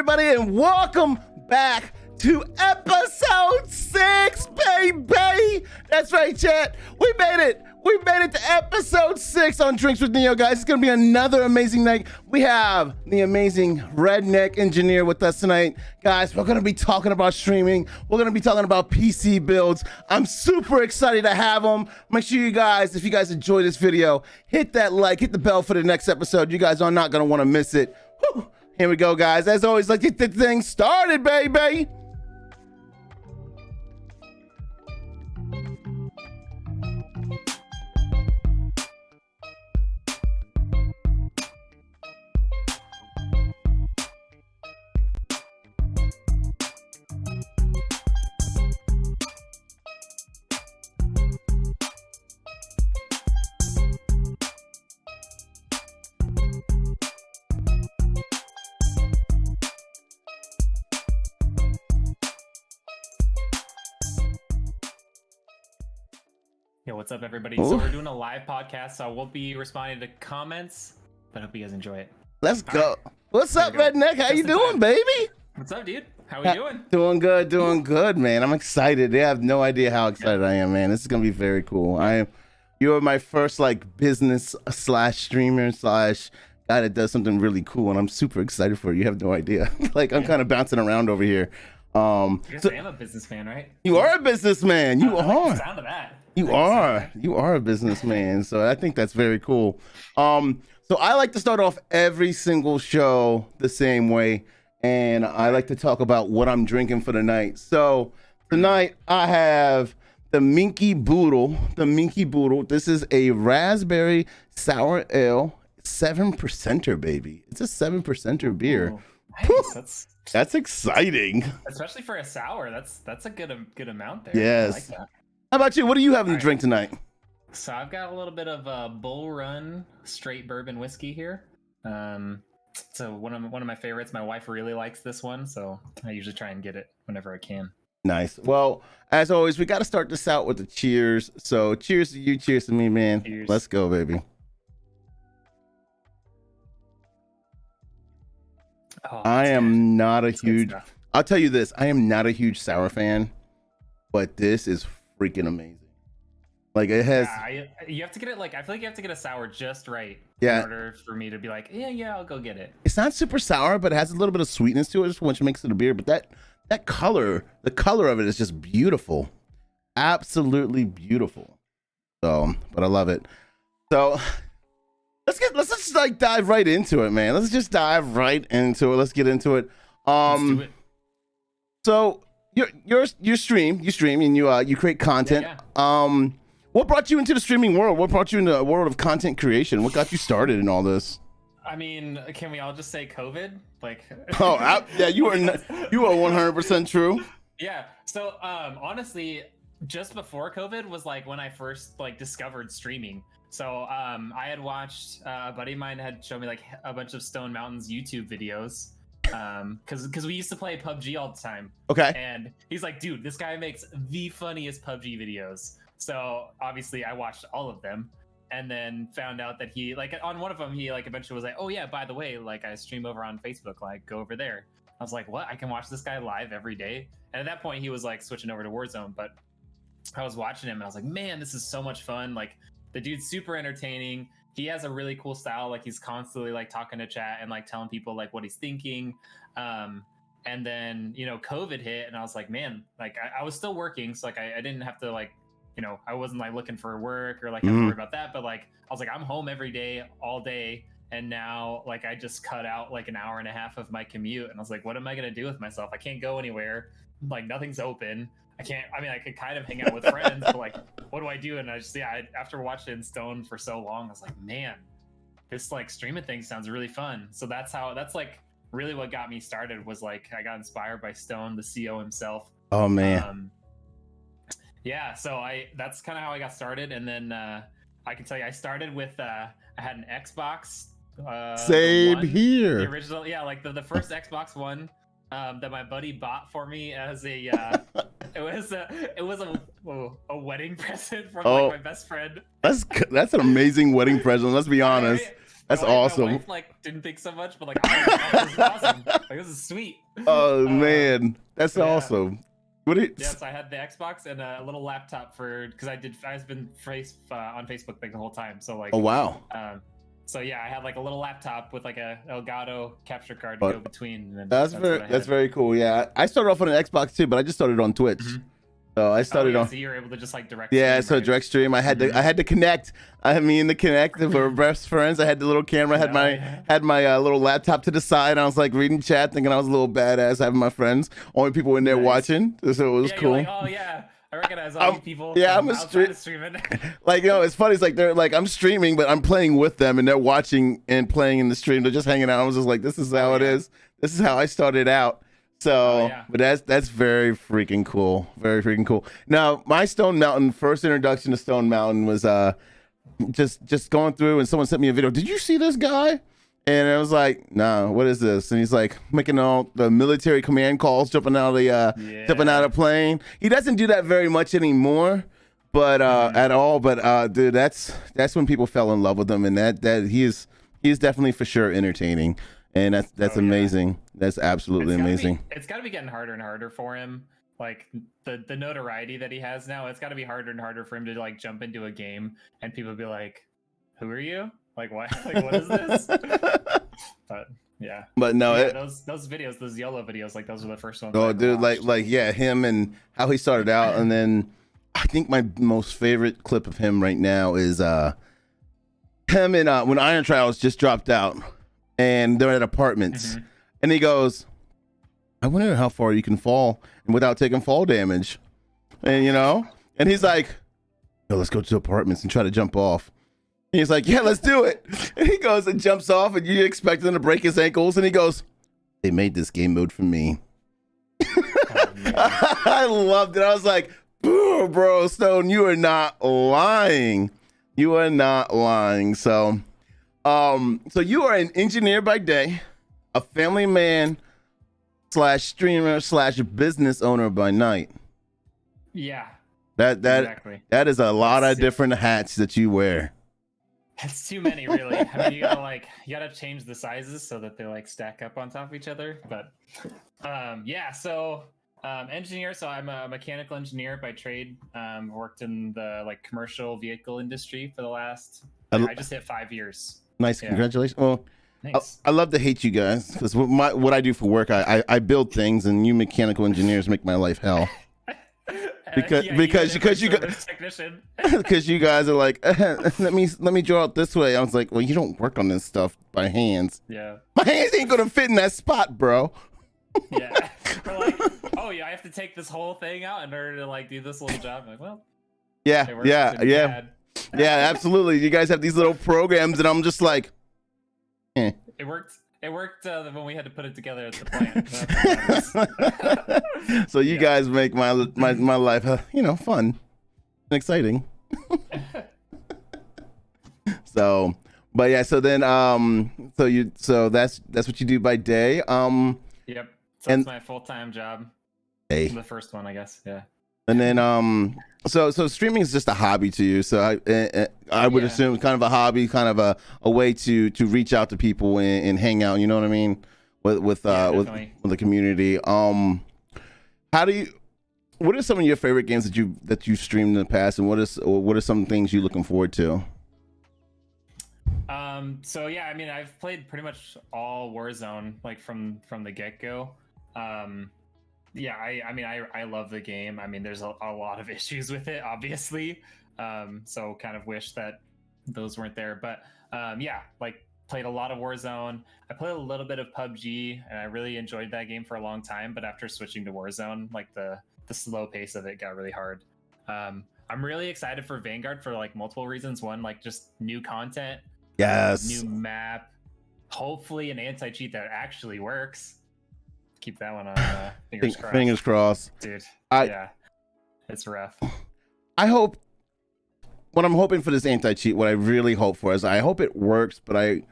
everybody, and welcome back to episode 6, baby. That's right, chat. We made it. We made it to episode 6 on Drinks with Neo, guys. It's going to be another amazing night. We have the amazing Rednek Engineer with us tonight. Guys, we're going to be talking about streaming. We're going to be talking about PC builds. I'm super excited to have him. Make sure you guys, if you guys enjoy this video, hit that like, hit the bell for the next episode. You guys are not going to want to miss it. Whew. Here we go, guys. As always, let's get the thing started, baby. Yo, what's up, everybody? So we're doing a live podcast, so I won't be responding to comments, but I hope you guys enjoy it. Let's go. What's up, Rednek? How you doing, baby? What's up, dude? How we doing? Doing good, man. I'm excited. They have no idea how excited I am, man. This is gonna be very cool. You're my first like business slash streamer slash guy that does something really cool, and I'm super excited for it. You have no idea. Like I'm kind of bouncing around over here. I guess I am a businessman, right? You are a businessman. You are. Like the sound of that. You are a businessman, so I think that's very cool. So I like to start off every single show the same way, and I like to talk about what I'm drinking for the night. So tonight I have the Minky Boodle. This is a raspberry sour ale, 7%er, baby. It's a 7%er beer. Ooh, nice. That's exciting, especially for a sour. That's a good amount there. Yes. I like that. How about you? What are you having to drink tonight? So I've got a little bit of Bull Run straight bourbon whiskey here. So one of my favorites. My wife really likes this one, so I usually try and get it whenever I can. Nice. Well, as always, we got to start this out with the cheers. So cheers to you, cheers to me, man. Cheers. Let's go, baby. Oh, I am not a huge, stuff. I'll tell you this, I am not a huge sour fan, but this is freaking amazing. Like it has, you have to get it, like I feel like you have to get a sour just right in order for me to be like, yeah, I'll go get it. It's not super sour, but it has a little bit of sweetness to it, which makes it a beer. But that color, the color of it is just beautiful. Absolutely beautiful. So, but I love it. So let's just like dive right into it, man. Let's just dive right into it. Let's get into it. Let's do it. So you stream and you create content. Yeah. What brought you into the streaming world? What brought you into the world of content creation? What got you started in all this? I mean, can we all just say COVID? Like, yeah, you are 100% true. Yeah. So honestly, just before COVID was like when I first like discovered streaming. So I had watched a buddy of mine had shown me like a bunch of Stone Mountain's YouTube videos. Because we used to play PUBG all the time. Okay. And he's like, dude, this guy makes the funniest PUBG videos. So obviously I watched all of them and then found out that he like on one of them, he like eventually was like, oh yeah, by the way, like I stream over on Facebook, like go over there. I was like, what? I can watch this guy live every day. And at that point he was like switching over to Warzone, but I was watching him and I was like, man, this is so much fun. Like the dude's super entertaining. He has a really cool style. Like he's constantly like talking to chat and like telling people like what he's thinking. And then, COVID hit and I was like, man, like I was still working. So like, I didn't have to like, I wasn't like looking for work or like have to worry about that. But like, I was like, I'm home every day, all day. And now like, I just cut out like an hour and a half of my commute. And I was like, what am I going to do with myself? I can't go anywhere. Like nothing's open. I could kind of hang out with friends, but like, what do I do? And I just, after watching Stone for so long, I was like, man, this like streaming thing sounds really fun. So that's like really what got me started was like, I got inspired by Stone, the CEO himself. Oh man. Yeah. So that's kind of how I got started. And then I can tell you, I started with, I had an Xbox. Same here. The original. Yeah. Like the first Xbox One. That my buddy bought for me as a it was a wedding present from like my best friend. That's an amazing wedding present. Let's be honest. That's My awesome. wife like didn't think so much, but like, oh my God, this is awesome. Like, this is sweet. Oh man, that's yeah. awesome. What it? Yes, I had the Xbox and a little laptop because I've been on Facebook like the whole time. So like, Oh wow. So yeah, I had like a little laptop with like a Elgato capture card to go between. And That's very cool. Yeah, I started off on an Xbox too, but I just started on Twitch. Mm-hmm. So I started on. So you were able to just like direct. Yeah, stream, so right? direct stream. I had to connect. I mean, the connect. We were best friends. I had the little camera. Had my little laptop to the side. I was like reading chat, thinking I was a little badass, having my friends. Only people in there watching, so it was cool. Like, oh yeah, I recognize all you people. Yeah, I'm a streaming. Like, it's funny. It's like they're like I'm streaming, but I'm playing with them, and they're watching and playing in the stream. They're just hanging out. I was just like, this is how it is. This is how I started out. So, but that's very freaking cool. Very freaking cool. Now, my Stone Mountain first introduction to Stone Mountain was just going through, and someone sent me a video. Did you see this guy? And I was like, nah, what is this? And he's like making all the military command calls, jumping out of the plane. He doesn't do that very much anymore, but at all. But dude, that's when people fell in love with him, and that he is definitely for sure entertaining. And that's amazing. Yeah. That's absolutely amazing. It's got to be getting harder and harder for him. Like the notoriety that he has now, it's got to be harder and harder for him to like jump into a game and people be like, "Who are you? Like what? Like what is this?" But yeah. But no, those videos, those YOLO videos, like those were the first ones. Oh, dude, like him and how he started out, and then I think my most favorite clip of him right now is him and when Iron Trials just dropped out. And they're at apartments, and he goes, "I wonder how far you can fall without taking fall damage." And and he's like, "Yo, let's go to apartments and try to jump off." And he's like, "Yeah, let's do it." And he goes and jumps off, and you expect him to break his ankles, and he goes, "They made this game mode for me." I loved it. I was like, "Bro, Stone, you are not lying. You are not lying." So you are an engineer by day, a family man / streamer / business owner by night. Yeah. Exactly. That is a lot of different hats that you wear. That's too many, really. I mean, you gotta change the sizes so that they like stack up on top of each other. But engineer. So I'm a mechanical engineer by trade. Worked in the like commercial vehicle industry for the last. I just hit 5 years. Nice, congratulations. Well, thanks. I love to hate you guys because what I do for work, I build things, and you mechanical engineers make my life hell. Because you guys are like, let me draw it this way. I was like, well, you don't work on this stuff by hands. Yeah, my hands ain't gonna fit in that spot, bro. Yeah, we're like, oh yeah, I have to take this whole thing out in order to like do this little job. I'm like, well, yeah, absolutely. You guys have these little programs, and I'm just like, It worked. It worked when we had to put it together at the plant. So you guys make my life, fun and exciting. So, but yeah. So then, so that's what you do by day. Yep. So that's my full-time job. Hey. The first one, I guess. Yeah. And then, so streaming is just a hobby to you. So I would assume kind of a hobby, kind of a way to reach out to people and hang out. You know what I mean? With the community. What are some of your favorite games that you streamed in the past, and what are some things you're looking forward to? So yeah, I mean, I've played pretty much all Warzone, like from the get-go. Yeah, I love the game. I mean, there's a lot of issues with it, obviously. So kind of wish that those weren't there. But like played a lot of Warzone. I played a little bit of PUBG, and I really enjoyed that game for a long time. But after switching to Warzone, like the slow pace of it got really hard. I'm really excited for Vanguard for like multiple reasons. One, like just new content. Yes. New map. Hopefully an anti-cheat that actually works. Keep that one on fingers crossed. Fingers crossed. Dude. It's rough. I hope what I'm hoping for this anti-cheat, what I really hope for is I hope it works, but I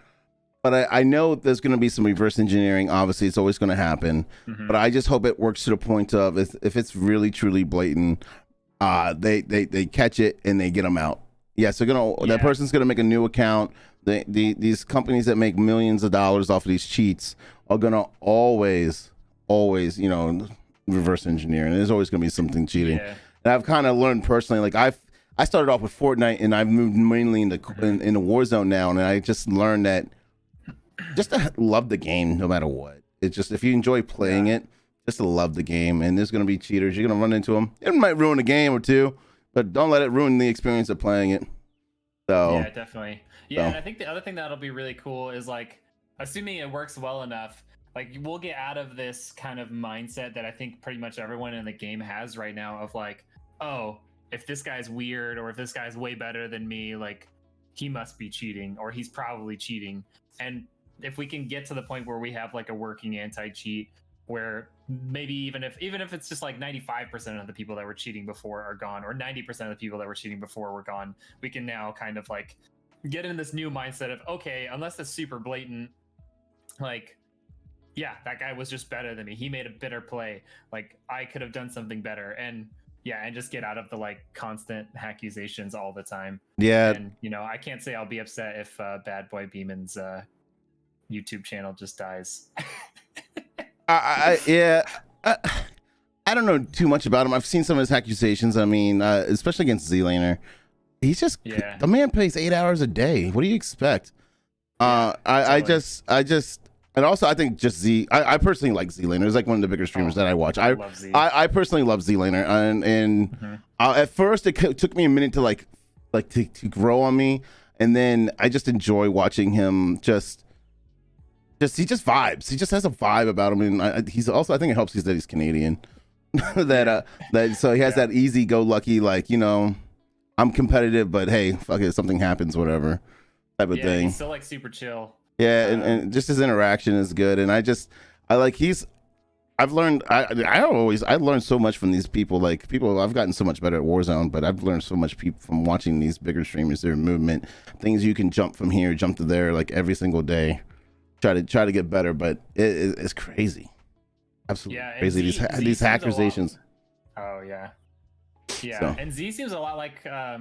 know there's going to be some reverse engineering. Obviously, it's always going to happen. Mm-hmm. But I just hope it works to the point of if it's really truly blatant, they catch it and they get them out. Yeah, so that person's gonna make a new account. These companies that make millions of dollars off of these cheats are gonna always, reverse engineer, and there's always gonna be something cheating. Yeah. And I've kind of learned personally, like I started off with Fortnite, and I've moved mainly into in the Warzone now, and I just learned that just to love the game no matter what. It's just if you enjoy playing it, just to love the game. And there's gonna be cheaters. You're gonna run into them. It might ruin a game or two, but don't let it ruin the experience of playing it. So yeah, definitely. Yeah, and I think the other thing that'll be really cool is like, assuming it works well enough, like we'll get out of this kind of mindset that I think pretty much everyone in the game has right now of like, oh, if this guy's weird or if this guy's way better than me, like he must be cheating or he's probably cheating. And if we can get to the point where we have like a working anti-cheat, where maybe even if it's just like 95% of the people that were cheating before are gone, or 90% of the people that were cheating before were gone, we can now kind of like get in this new mindset of, okay, unless it's super blatant, like, yeah, that guy was just better than me. He made a better play. Like I could have done something better. And yeah, and just get out of the like constant accusations all the time. yeah, And I can't say I'll be upset if Bad Boy Beeman's YouTube channel just dies. I don't know too much about him. I've seen some of his accusations. I mean, especially against ZLaner. He's just the man plays 8 hours a day. What do you expect? I just and also I think just I personally like ZLaner. He's like one of the bigger streamers that I watch. I personally love ZLaner, and at first it took me a minute to to grow on me, and then I just enjoy watching him. He just vibes. He just has a vibe about him, and he's also, I think it helps that he's Canadian. that so he has that easy go lucky, like, I'm competitive, but hey, fuck it, if something happens, whatever type of thing. He's still like super chill. Yeah, and just his interaction is good, and I've learned I learned so much from these people. Like I've gotten so much better at Warzone, but I've learned so much from watching these bigger streamers, their movement, things you can jump from here, jump to there, like every single day. Try to get better, but it's crazy, absolutely crazy. These accusations. Oh yeah. So. And Z seems a lot like I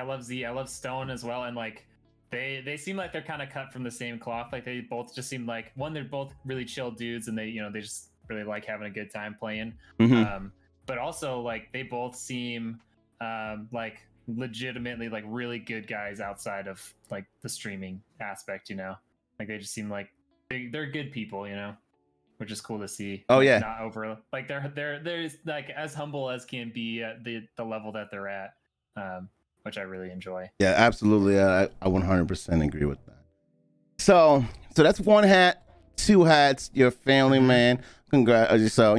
love Z. I love Stone as well, and like they seem like they're kind of cut from the same cloth. Like they both just seem like they're both really chill dudes, and they just really like having a good time playing. But also like they both seem like legitimately like really good guys outside of like the streaming aspect. Like they just seem like they're good people, which is cool to see. Oh, like, yeah. Not over like they're like as humble as can be at the level that they're at, which I really enjoy. Yeah, absolutely. I 100% agree with that. So that's one hat, two hats. You're a family man. Congrats. So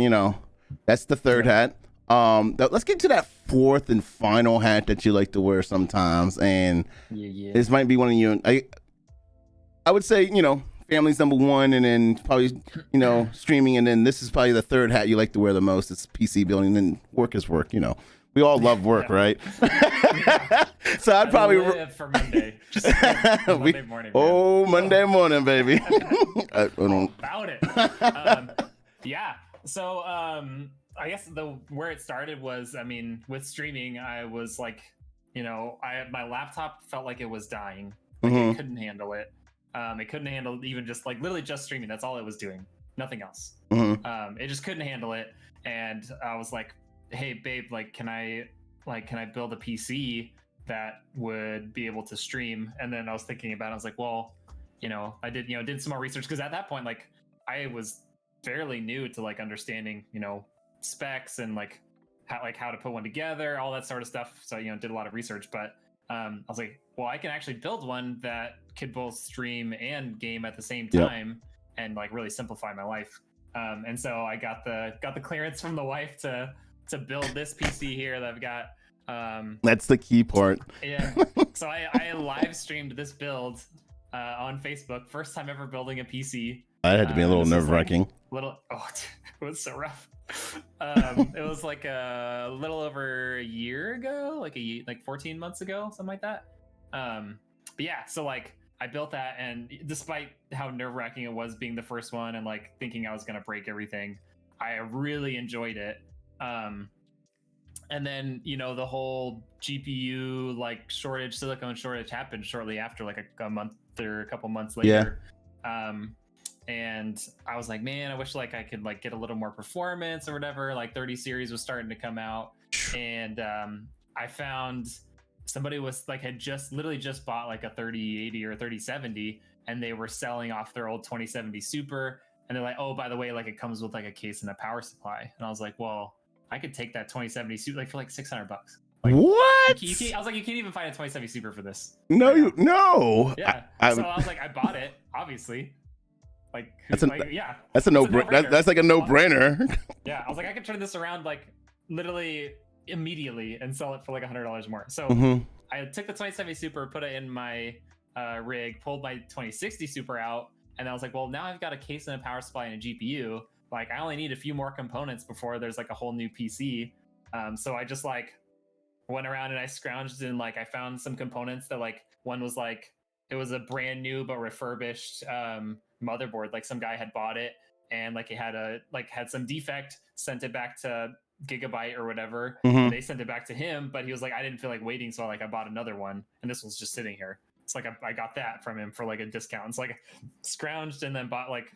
that's the third hat. Let's get to that fourth and final hat that you like to wear sometimes, and this might be one of you. I would say, family's number one, and then probably, streaming, and then this is probably the third hat you like to wear the most. It's PC building, and work is work. We all love work, right? So I'd probably live for Monday. Just Monday morning. Oh, Monday morning, baby. About it. Yeah. So I guess where it started was, with streaming, I was like, my laptop felt like it was dying. Like it couldn't handle it. It couldn't handle even just like literally just streaming. That's all it was doing. Nothing else. It just couldn't handle it. And I was like, hey babe, can I build a PC that would be able to stream? And then I was thinking about it. I was like, well, I did some more research, because at that point, like I was fairly new to like understanding, specs and how to put one together, all that sort of stuff. So, did a lot of research, but I was like, well, I can actually build one that could both stream and game at the same time, and like really simplify my life. And so I got the clearance from the wife to build this PC here that I've got. That's the key part. Yeah. So I live streamed this build on Facebook. First time ever building a PC. That had to be a little nerve-wracking. It was so rough. It was like a little over a year ago, like 14 months ago, something like that. But yeah, so like I built that, and despite how nerve-wracking it was being the first one and like thinking I was gonna break everything, I really enjoyed it. And then, you know, the whole GPU like shortage, silicone shortage happened shortly after, like a month or a couple months later. And I was like, man, I wish like I could like get a little more performance or whatever. Like 30 series was starting to come out, and I found somebody was like had just literally just bought like a 3080 or 3070, and they were selling off their old 2070 Super, and they're like, oh, by the way, like it comes with like a case and a power supply. And I was like, well, I could take that 2070 Super like for like $600. Like, what? I was like, you can't even find a 2070 Super for this. No, right no. Yeah. So I was like, I bought it, obviously. Like, that's that's a no-brainer. That's like a no-brainer. Yeah, I was like, I could turn this around like literally immediately and sell it for like $100 more. So I took the 2070 Super, put it in my rig, pulled my 2060 Super out, and I was like, well, now I've got a case and a power supply and a GPU. Like, I only need a few more components before there's like a whole new PC. So I just like went around and I scrounged and like I found some components that like one was like it was a brand new but refurbished motherboard. Like some guy had bought it and like it had some defect, sent it back to Gigabyte or whatever. And they sent it back to him, but he was like, I didn't feel like waiting, so I bought another one, and this was just sitting here. It's like I got that from him for like a discount. It's like scrounged and then bought like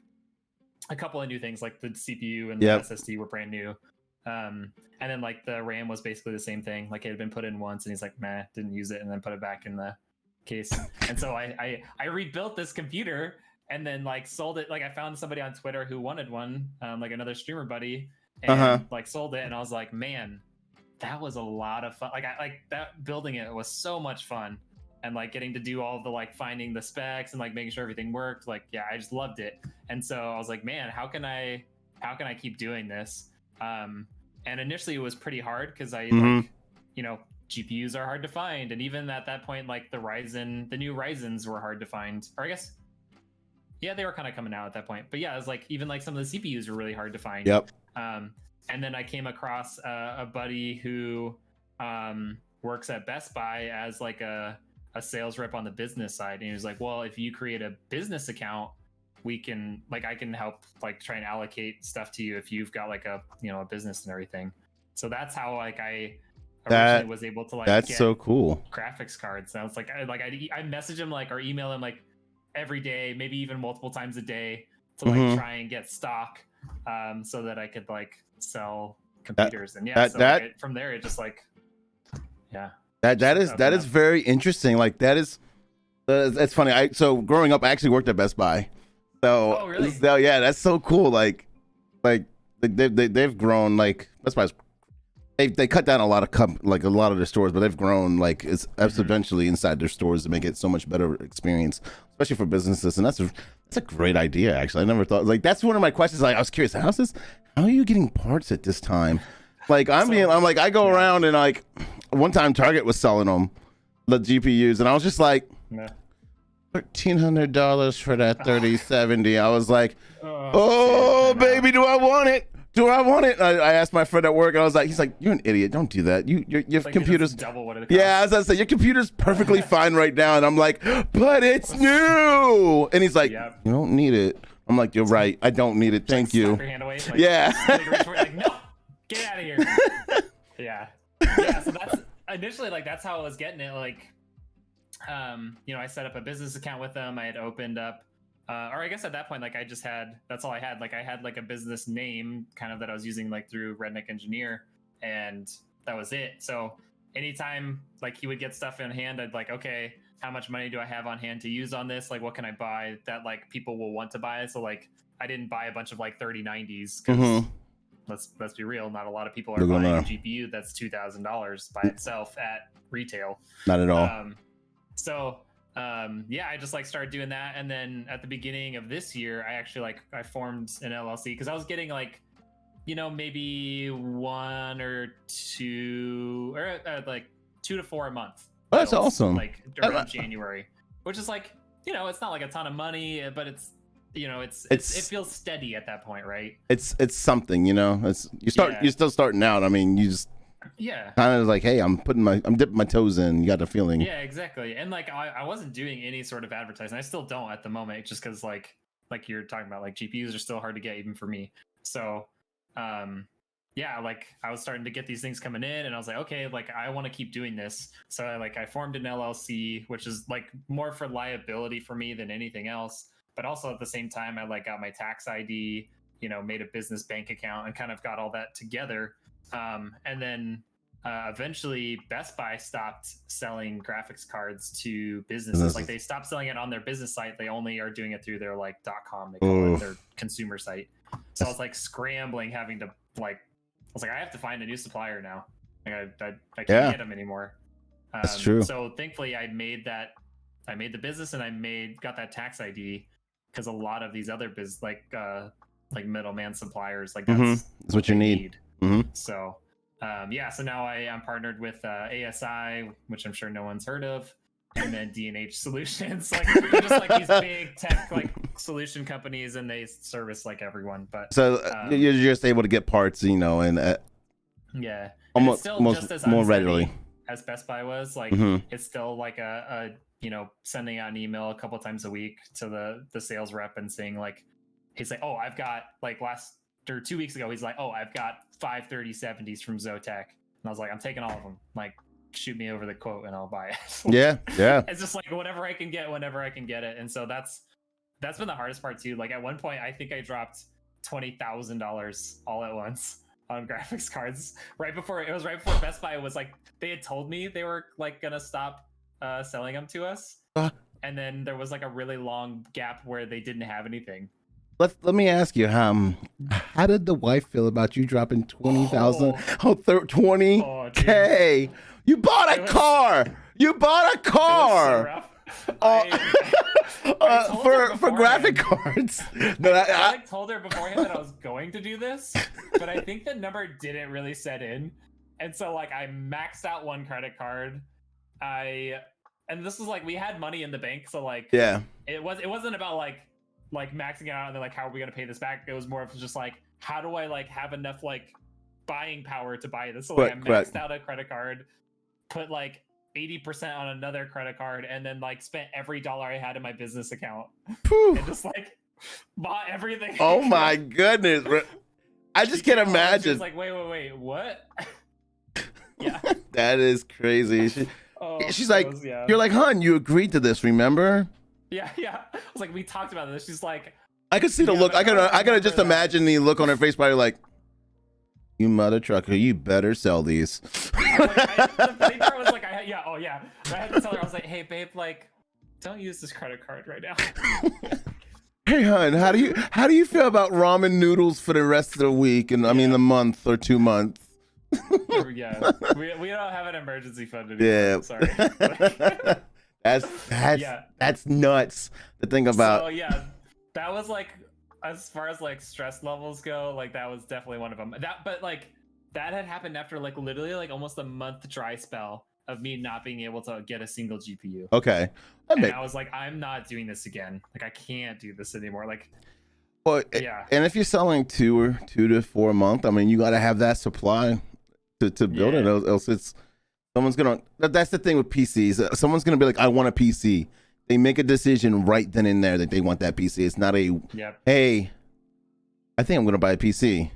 a couple of new things, like the CPU and the SSD were brand new. And then like the RAM was basically the same thing. Like it had been put in once and he's like, meh, didn't use it, and then put it back in the case. And so I rebuilt this computer and then like sold it. Like I found somebody on Twitter who wanted one, like another streamer buddy, and like sold it. And I was like, man, that was a lot of fun. Like that building it was so much fun. And like getting to do all the like finding the specs and like making sure everything worked. Like, yeah, I just loved it. And so I was like, man, how can I keep doing this? And initially it was pretty hard because I like, you know, GPUs are hard to find. And even at that point, like the new Ryzens were hard to find. Or I guess, yeah, they were kind of coming out at that point. But yeah, it was like, even like some of the CPUs were really hard to find. Yep. And then I came across a buddy who works at Best Buy as like a sales rep on the business side. And he was like, well, if you create a business account, we can like I can help like try and allocate stuff to you if you've got like a a business and everything. So that's how like I originally was able to like that's get so cool graphics cards. And I was like I message him like or email him like every day, maybe even multiple times a day to like try and get stock so that I could like sell computers. And yeah, from there it just like that is very interesting. Like that is it's funny. So growing up I actually worked at Best Buy. So, really? So yeah, that's so cool. Like they've grown. Like Best Buy's they cut down a lot of their stores, but they've grown like it's eventually inside their stores to make it so much better experience, especially for businesses. And that's a great idea. Actually, I never thought like that's one of my questions. Like I was curious, how are you getting parts at this time? Like I go around and like one time Target was selling them the GPUs, and I was just like. $1,300 for that 3070. I was like, oh baby, do I want it? I asked my friend at work, and I was like, he's like, you're an idiot. Don't do that. Your like computer's double what it costs. Yeah, as I said, your computer's perfectly fine right now. And I'm like, but it's new. And he's like, you don't need it. I'm like, you're right. I don't need it. Thank you. Slap your hand away, like, yeah. Like, no, get out of here. Yeah. So that's initially like that's how I was getting it. Like. I set up a business account with them. I had opened up, or I guess at that point, like that's all I had. Like I had like a business name kind of that I was using like through Rednek Engineer, and that was it. So anytime like he would get stuff in hand, I'd like, okay, how much money do I have on hand to use on this? Like, what can I buy that like people will want to buy? So like, I didn't buy a bunch of like 3090s because let's be real, not a lot of people are buying a GPU that's $2,000 by itself at retail. Not at all. So I just like started doing that, and then at the beginning of this year, I actually I formed an LLC because I was getting like, maybe 1 or 2 or like 2 to 4 a month. Oh, that's awesome. Like during January, which is like it's not like a ton of money, but it's it feels steady at that point, right? It's something, you're still starting out. I mean, you just. Yeah, kind of like, hey, I'm dipping my toes in. You got the feeling. Yeah, exactly. And like I wasn't doing any sort of advertising. I still don't at the moment, just because like you're talking about, like GPUs are still hard to get even for me. So yeah, like I was starting to get these things coming in, and I was like, okay, like I want to keep doing this. So I formed an LLC, which is like more for liability for me than anything else. But also at the same time, I like got my tax ID, made a business bank account, and kind of got all that together. And then eventually Best Buy stopped selling graphics cards to businesses. Like they stopped selling it on their business site. They only are doing it through their like .com. They call it their consumer site. So I was like scrambling, having to like, I was like, I have to find a new supplier now. Like I can't get them anymore. That's true. So thankfully I made the business, and got that tax ID, because a lot of these other like middleman suppliers, like that's what you need. So so now I'm partnered with ASI, which I'm sure no one's heard of, and then D&H Solutions. Like they're just like these big tech like solution companies, and they service like everyone. But so you're just able to get parts, and yeah, almost still just as more readily as Best Buy was. Like it's still like a sending out an email a couple times a week to the sales rep and saying like, he's like, oh, I've got like 2 weeks ago, he's like, oh, I've got 5 3070s from Zotac. And I was like, I'm taking all of them. Like, shoot me over the quote and I'll buy it. Yeah. It's just like whatever I can get, whenever I can get it. And so that's been the hardest part too. Like at one point, I think I dropped $20,000 all at once on graphics cards right before Best Buy was like, they had told me they were like gonna stop selling them to us. And then there was like a really long gap where they didn't have anything. Let me ask you, how did the wife feel about you dropping 20,000? 20K. You bought a car. You bought a car. For graphic cards. No, I told her beforehand that I was going to do this, but I think the number didn't really set in, and so like I maxed out one credit card. And this was like we had money in the bank, so like it wasn't about like maxing it out and then like how are we gonna pay this back. It was more of just like how do I like have enough like buying power to buy this. So like I maxed out a credit card, put like 80% on another credit card, and then like spent every dollar I had in my business account. And just like bought everything. Oh my goodness. I just can't imagine. She was like, wait, what? Yeah. That is crazy. She's like, you're like, hun, you agreed to this, remember? Yeah. I was like, we talked about this. She's like, I could see the look. I gotta just imagine the look on her face, probably like, you mother trucker, you better sell these. The funny part was like, I had to tell her, I was like, hey babe, like, don't use this credit card right now. Hey hun, how do you feel about ramen noodles for the rest of the week and I mean the month or 2 months? Yeah, we don't have an emergency fund anymore. Yeah, sorry. That's nuts to think about. So yeah, that was like, as far as like stress levels go, like that was definitely one of them. But like that had happened after like literally like almost a month dry spell of me not being able to get a single GPU. Okay. And I was like, I'm not doing this again. Like I can't do this anymore. Like, well, yeah. And if you're selling 2 to 4 a month, I mean, you got to have that supply to build it. Else it's someone's gonna. That's the thing with PCs. Someone's gonna be like, I want a PC. They make a decision right then and there that they want that PC. It's not a, hey, I think I'm going to buy a PC.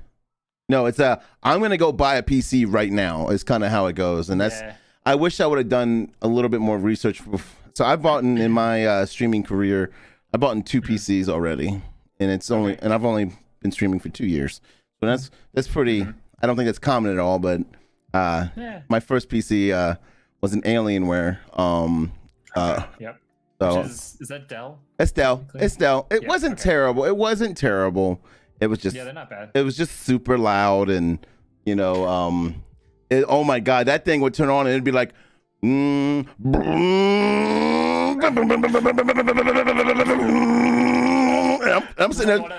No, it's I'm going to go buy a PC right now. It's kind of how it goes. And that's, I wish I would have done a little bit more research. So I bought in my streaming career, I bought in 2 PCs already. And it's only, and I've only been streaming for 2 years. So that's pretty, I don't think that's common at all. But my first PC was an Alienware. So, is that Dell? It's Dell. It's Dell. It wasn't terrible. It wasn't terrible. It was just they're not bad. It was just super loud and oh my god, that thing would turn on and it'd be like I'm sitting there.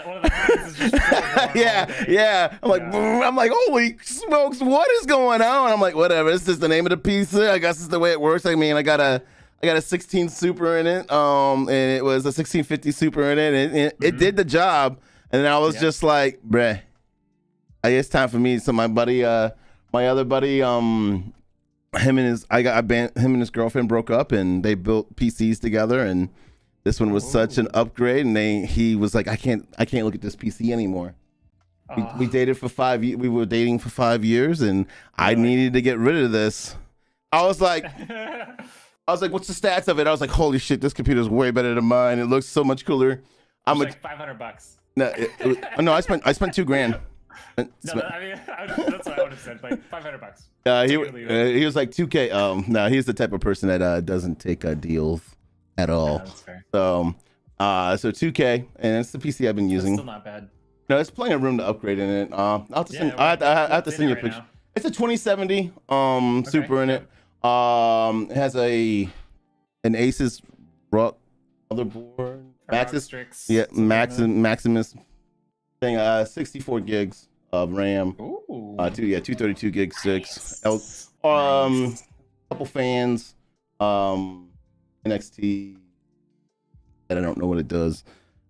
Yeah. I'm like, holy smokes, what is going on? I'm like, whatever. It's just the name of the pizza. I guess it's the way it works. I mean, I got a 16 Super in it, and it was a 1650 Super in it, and it did the job. And I was just like, bruh, it's time for me. So my buddy, my other buddy, him and his girlfriend broke up, and they built PCs together, and this one was such an upgrade, and he was like, I can't look at this PC anymore. We dated for 5 years. We were dating for 5 years, and I needed to get rid of this. I was like, what's the stats of it? I was like, holy shit, this computer is way better than mine. It looks so much cooler. I'm like $500. No, no, I spent $2,000. No, I mean, that's what I would have said, like $500. He was like 2K. No, he's the type of person that doesn't take deals at all. Yeah, that's fair. So 2K, and it's the PC I've been using. That's still not bad. No, there's plenty of room to upgrade in it. I have to send you a picture. Now? It's a 2070 Super in it. It has an Asus ROG motherboard. Maximus thing. 64 gigs of RAM. Ooh. 232 gig 6. Nice. Couple fans. NXT. And I don't know what it does.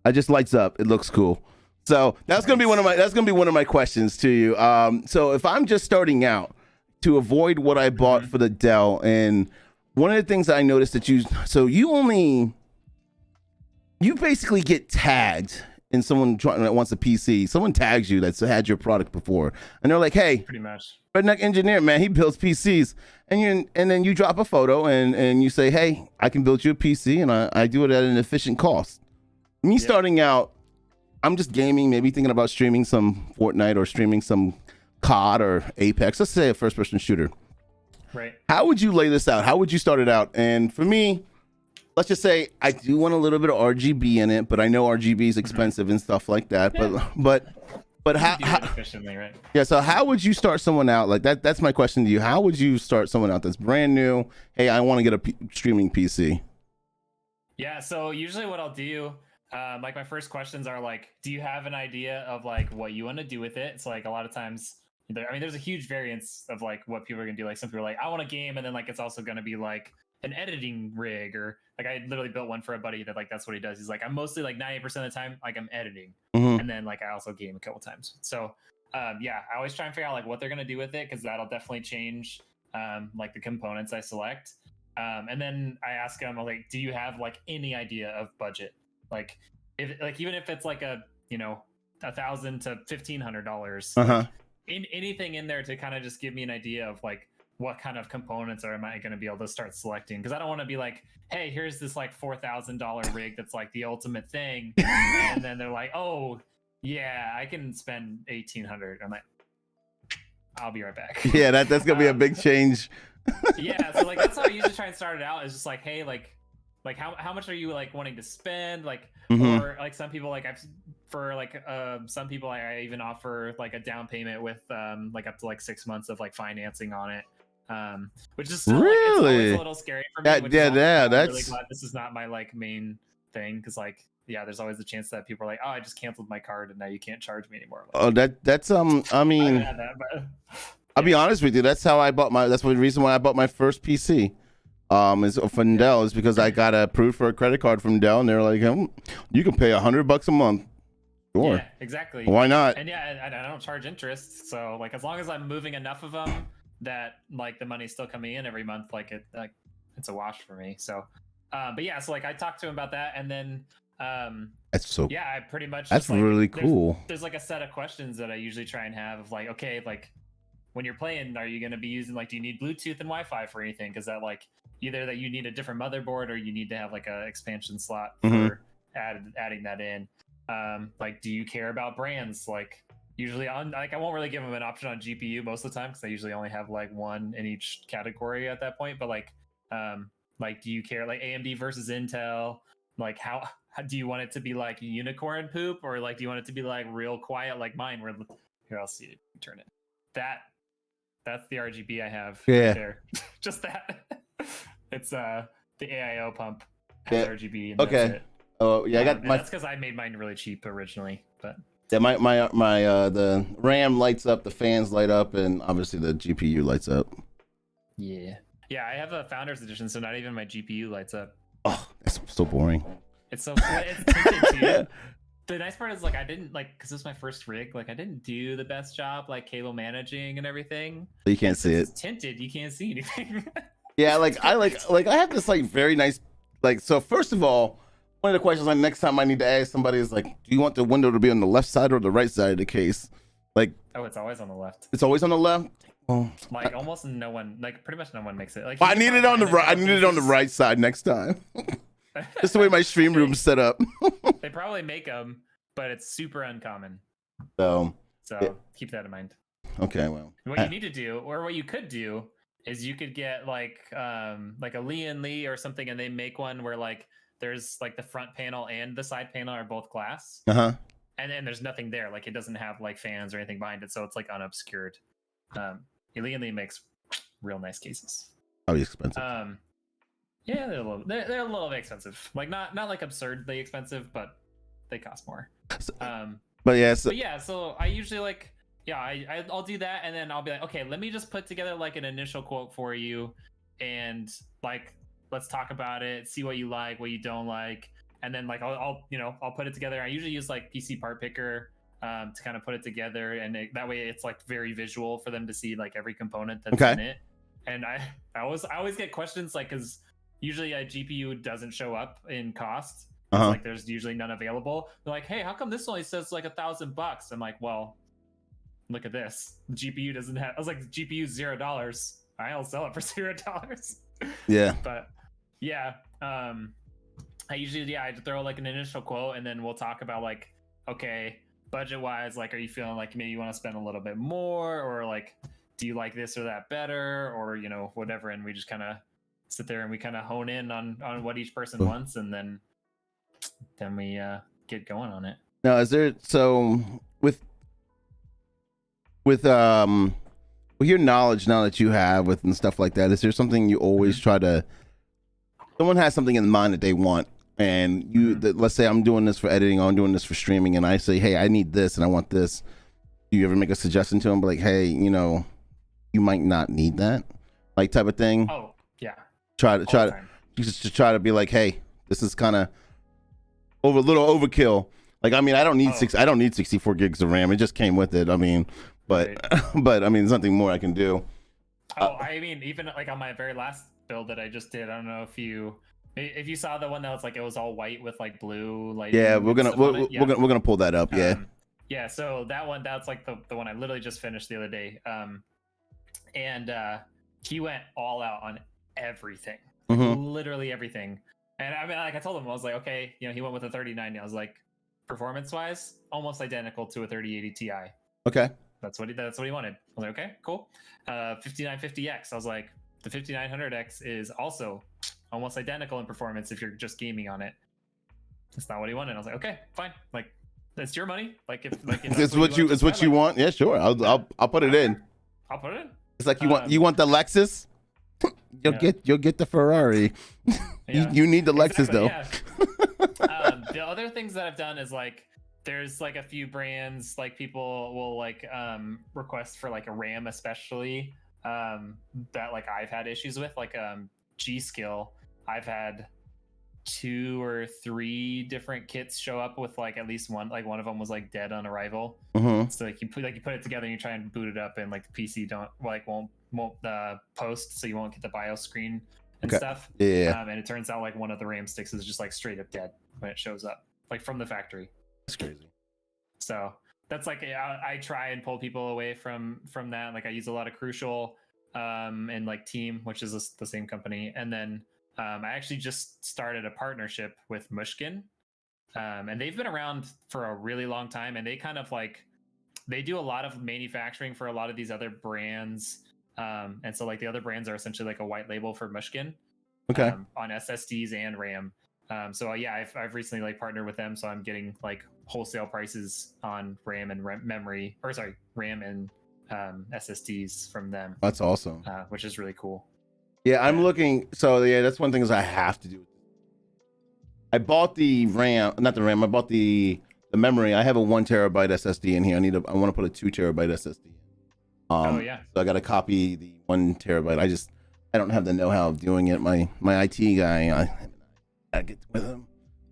It just lights up. It looks cool. So that's gonna be one of my questions to you. So if I'm just starting out, to avoid what I bought for the Dell, and one of the things I noticed that you basically get tagged in someone that wants a PC. Someone tags you that's had your product before, and they're like, "Hey, pretty much Rednek Engineer, man, he builds PCs," and then you drop a photo and you say, "Hey, I can build you a PC, and I do it at an efficient cost." Me starting out, I'm just gaming, maybe thinking about streaming some Fortnite or streaming some COD or Apex. Let's say a first-person shooter. Right. How would you lay this out? How would you start it out? And for me, let's just say I do want a little bit of RGB in it, but I know RGB is expensive and stuff like that. Yeah. But how efficiently, right? Yeah. So how would you start someone out like that? That's my question to you. How would you start someone out that's brand new? Hey, I want to get a streaming PC. Yeah. So usually what I'll do. Like my first questions are like, do you have an idea of like what you want to do with it? It's like a lot of times, there's a huge variance of like what people are gonna do. Like some people are like, I want a game, and then like it's also gonna be like an editing rig, or like I literally built one for a buddy that like that's what he does. He's like, I'm mostly like 90% of the time like I'm editing, and then like I also game a couple times. So yeah, I always try and figure out like what they're gonna do with it, because that'll definitely change like the components I select. And then I ask them like, do you have like any idea of budget? Like, even if it's like $1,000 to $1,500, anything in there to kind of just give me an idea of like what kind of components am I going to be able to start selecting? Because I don't want to be like, hey, here's this like $4,000 rig that's like the ultimate thing, and then they're like, oh yeah, I can spend $1,800. I'm like, I'll be right back. Yeah, that's gonna be a big change. Yeah, so like that's how I usually try and start it out. Is just like, hey, like how much are you like wanting to spend, like or like some people like some people I even offer like a down payment with like up to like 6 months of like financing on it, which is still, like, it's always a little scary for me. I'm really glad this is not my like main thing, because like there's always the chance that people are like, oh, I just canceled my card and now you can't charge me anymore. Like, that's I mean, I'll be honest with you, that's the reason why I bought my first PC. Is from Dell, is because I got approved for a credit card from Dell, and they're like, you can pay $100 a month. Sure. Yeah, exactly. Why not? And I don't charge interest, so like as long as I'm moving enough of them that like the money's still coming in every month, like it's a wash for me. So, but yeah, so like I talked to him about that, and then that's so I pretty much that's like, really cool. There's like a set of questions that I usually try and have of like, okay, like when you're playing, are you going to be using like, do you need Bluetooth and Wi-Fi for anything? Because that like either that you need a different motherboard, or you need to have like a expansion slot for adding that in. Like, do you care about brands? Like usually I won't really give them an option on GPU most of the time, because I usually only have like one in each category at that point. But like do you care like AMD versus Intel? Like how do you want it to be like unicorn poop, or like do you want it to be like real quiet like mine, where here, I'll see it, turn it. That's the RGB I have right there. Just that. It's the AIO pump has RGB, and that's it. Oh yeah, I got that's because I made mine really cheap originally. But yeah, my the RAM lights up, the fans light up, and obviously the GPU lights up. Yeah, I have a Founders Edition, so not even my GPU lights up. Oh, that's so boring. It's so it's tinted too. The nice part is like I didn't like, because this is my first rig, like I didn't do the best job like cable managing and everything. So you can't see it. It's tinted, you can't see anything. Yeah, I have this like very nice like, so first of all, one of the questions like next time I need to ask somebody is like, do you want the window to be on the left side or the right side of the case? Like, Oh, it's always on the left. it's always on the left. Oh, Like almost no one, like pretty much no one makes it. Like I need it on the right. I need it on the right side next time. Just the way my stream room's set up. They probably make them, but it's super uncommon. So yeah. Keep that in mind. Okay, well. What you need to do, or what you could do, is you could get like a Lee and Lee or something, and they make one where like there's like the front panel and the side panel are both glass. And then there's nothing there. Like it doesn't have like fans or anything behind it, so it's like unobscured. Lee and Lee makes real nice cases. Probably expensive. Yeah, they're a little bit expensive. Like not like absurdly expensive, but they cost more. But yeah, so I usually like I'll do that, and then I'll be like, okay, let me just put together like an initial quote for you, and like let's talk about it, see what you like, what you don't like, and then like I'll put it together. I usually use like PC Part Picker to kind of put it together, and that way it's like very visual for them to see like every component that's in it. And I always get questions like, because usually a GPU doesn't show up in cost. Like there's usually none available. They're like, hey, how come this only says like $1,000? I'm like, well, look at this. The GPU doesn't have. I was like, the GPU's $0. I'll sell it for $0. Yeah. But yeah, I usually I throw like an initial quote, and then we'll talk about like, okay, budget wise, like, are you feeling like maybe you want to spend a little bit more, or like, do you like this or that better, or whatever, and we just kind of sit there and we kind of hone in on what each person wants, and then we get going on it. Now, is there with your knowledge now that you have with and stuff like that, is there something you always try to? Someone has something in mind that they want, and let's say I'm doing this for editing, or I'm doing this for streaming, and I say, hey, I need this and I want this. Do you ever make a suggestion to them, like, hey, you might not need that, like, type of thing? Oh yeah. Try to be like, hey, this is kind of a little overkill. Like, I mean, I don't need 64 gigs of RAM. It just came with it. I mean, but I mean, there's nothing more I can do. I mean, even like on my very last build that I just did, I don't know if you saw the one that was like, it was all white with like blue lighting. Yeah, we're gonna pull that up. Yeah, so that's like the one I literally just finished the other day. And he went all out on everything, literally everything. And I mean, like I told him, I was like, okay, he went with a 3090. I was like, performance wise, almost identical to a 3080 Ti. Okay, that's what he wanted. I was like, okay, cool. 5950X. I was like, the 5900X is also almost identical in performance if you're just gaming on it. That's not what he wanted. I was like, okay, fine. Like, that's your money. Like, if it's what you want. Yeah, sure. I'll put it in. I'll put it in. It's like you want the Lexus. You'll get the Ferrari. You need the Lexus though. Yeah. The other things that I've done is like, there's like a few brands, like people will like request for like a RAM especially that like I've had issues with, like G-Skill. I've had 2 or 3 different kits show up with like at least one, like one of them was like dead on arrival. So like you put it together and you try and boot it up, and like the PC won't post, so you won't get the BIOS screen and stuff. Yeah. And it turns out like one of the RAM sticks is just like straight up dead when it shows up, like from the factory. That's crazy. So that's like, I try and pull people away from that. Like I use a lot of Crucial and like Team, which is the same company. And then I actually just started a partnership with Mushkin. And they've been around for a really long time, and they kind of like, they do a lot of manufacturing for a lot of these other brands. And so like the other brands are essentially like a white label for Mushkin. Okay. On SSDs and RAM. So yeah, I've recently like partnered with them, so I'm getting like wholesale prices on RAM and RAM and SSDs from them. That's awesome. Which is really cool. Yeah, I'm looking. So yeah, that's one thing is I have to do. I bought the RAM, not the RAM. I bought the memory. I have a 1 terabyte SSD in here. I want to put a 2 terabyte SSD. Oh yeah. So I got to copy the 1 terabyte. I don't have the know-how of doing it. My IT guy, I get with him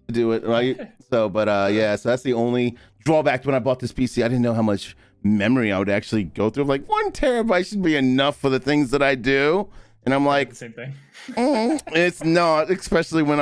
to do it, right? So, but yeah, so that's the only drawback when I bought this PC. I didn't know how much memory I would actually go through. Like 1 terabyte should be enough for the things that I do, and I'm like, the same thing. It's not, especially when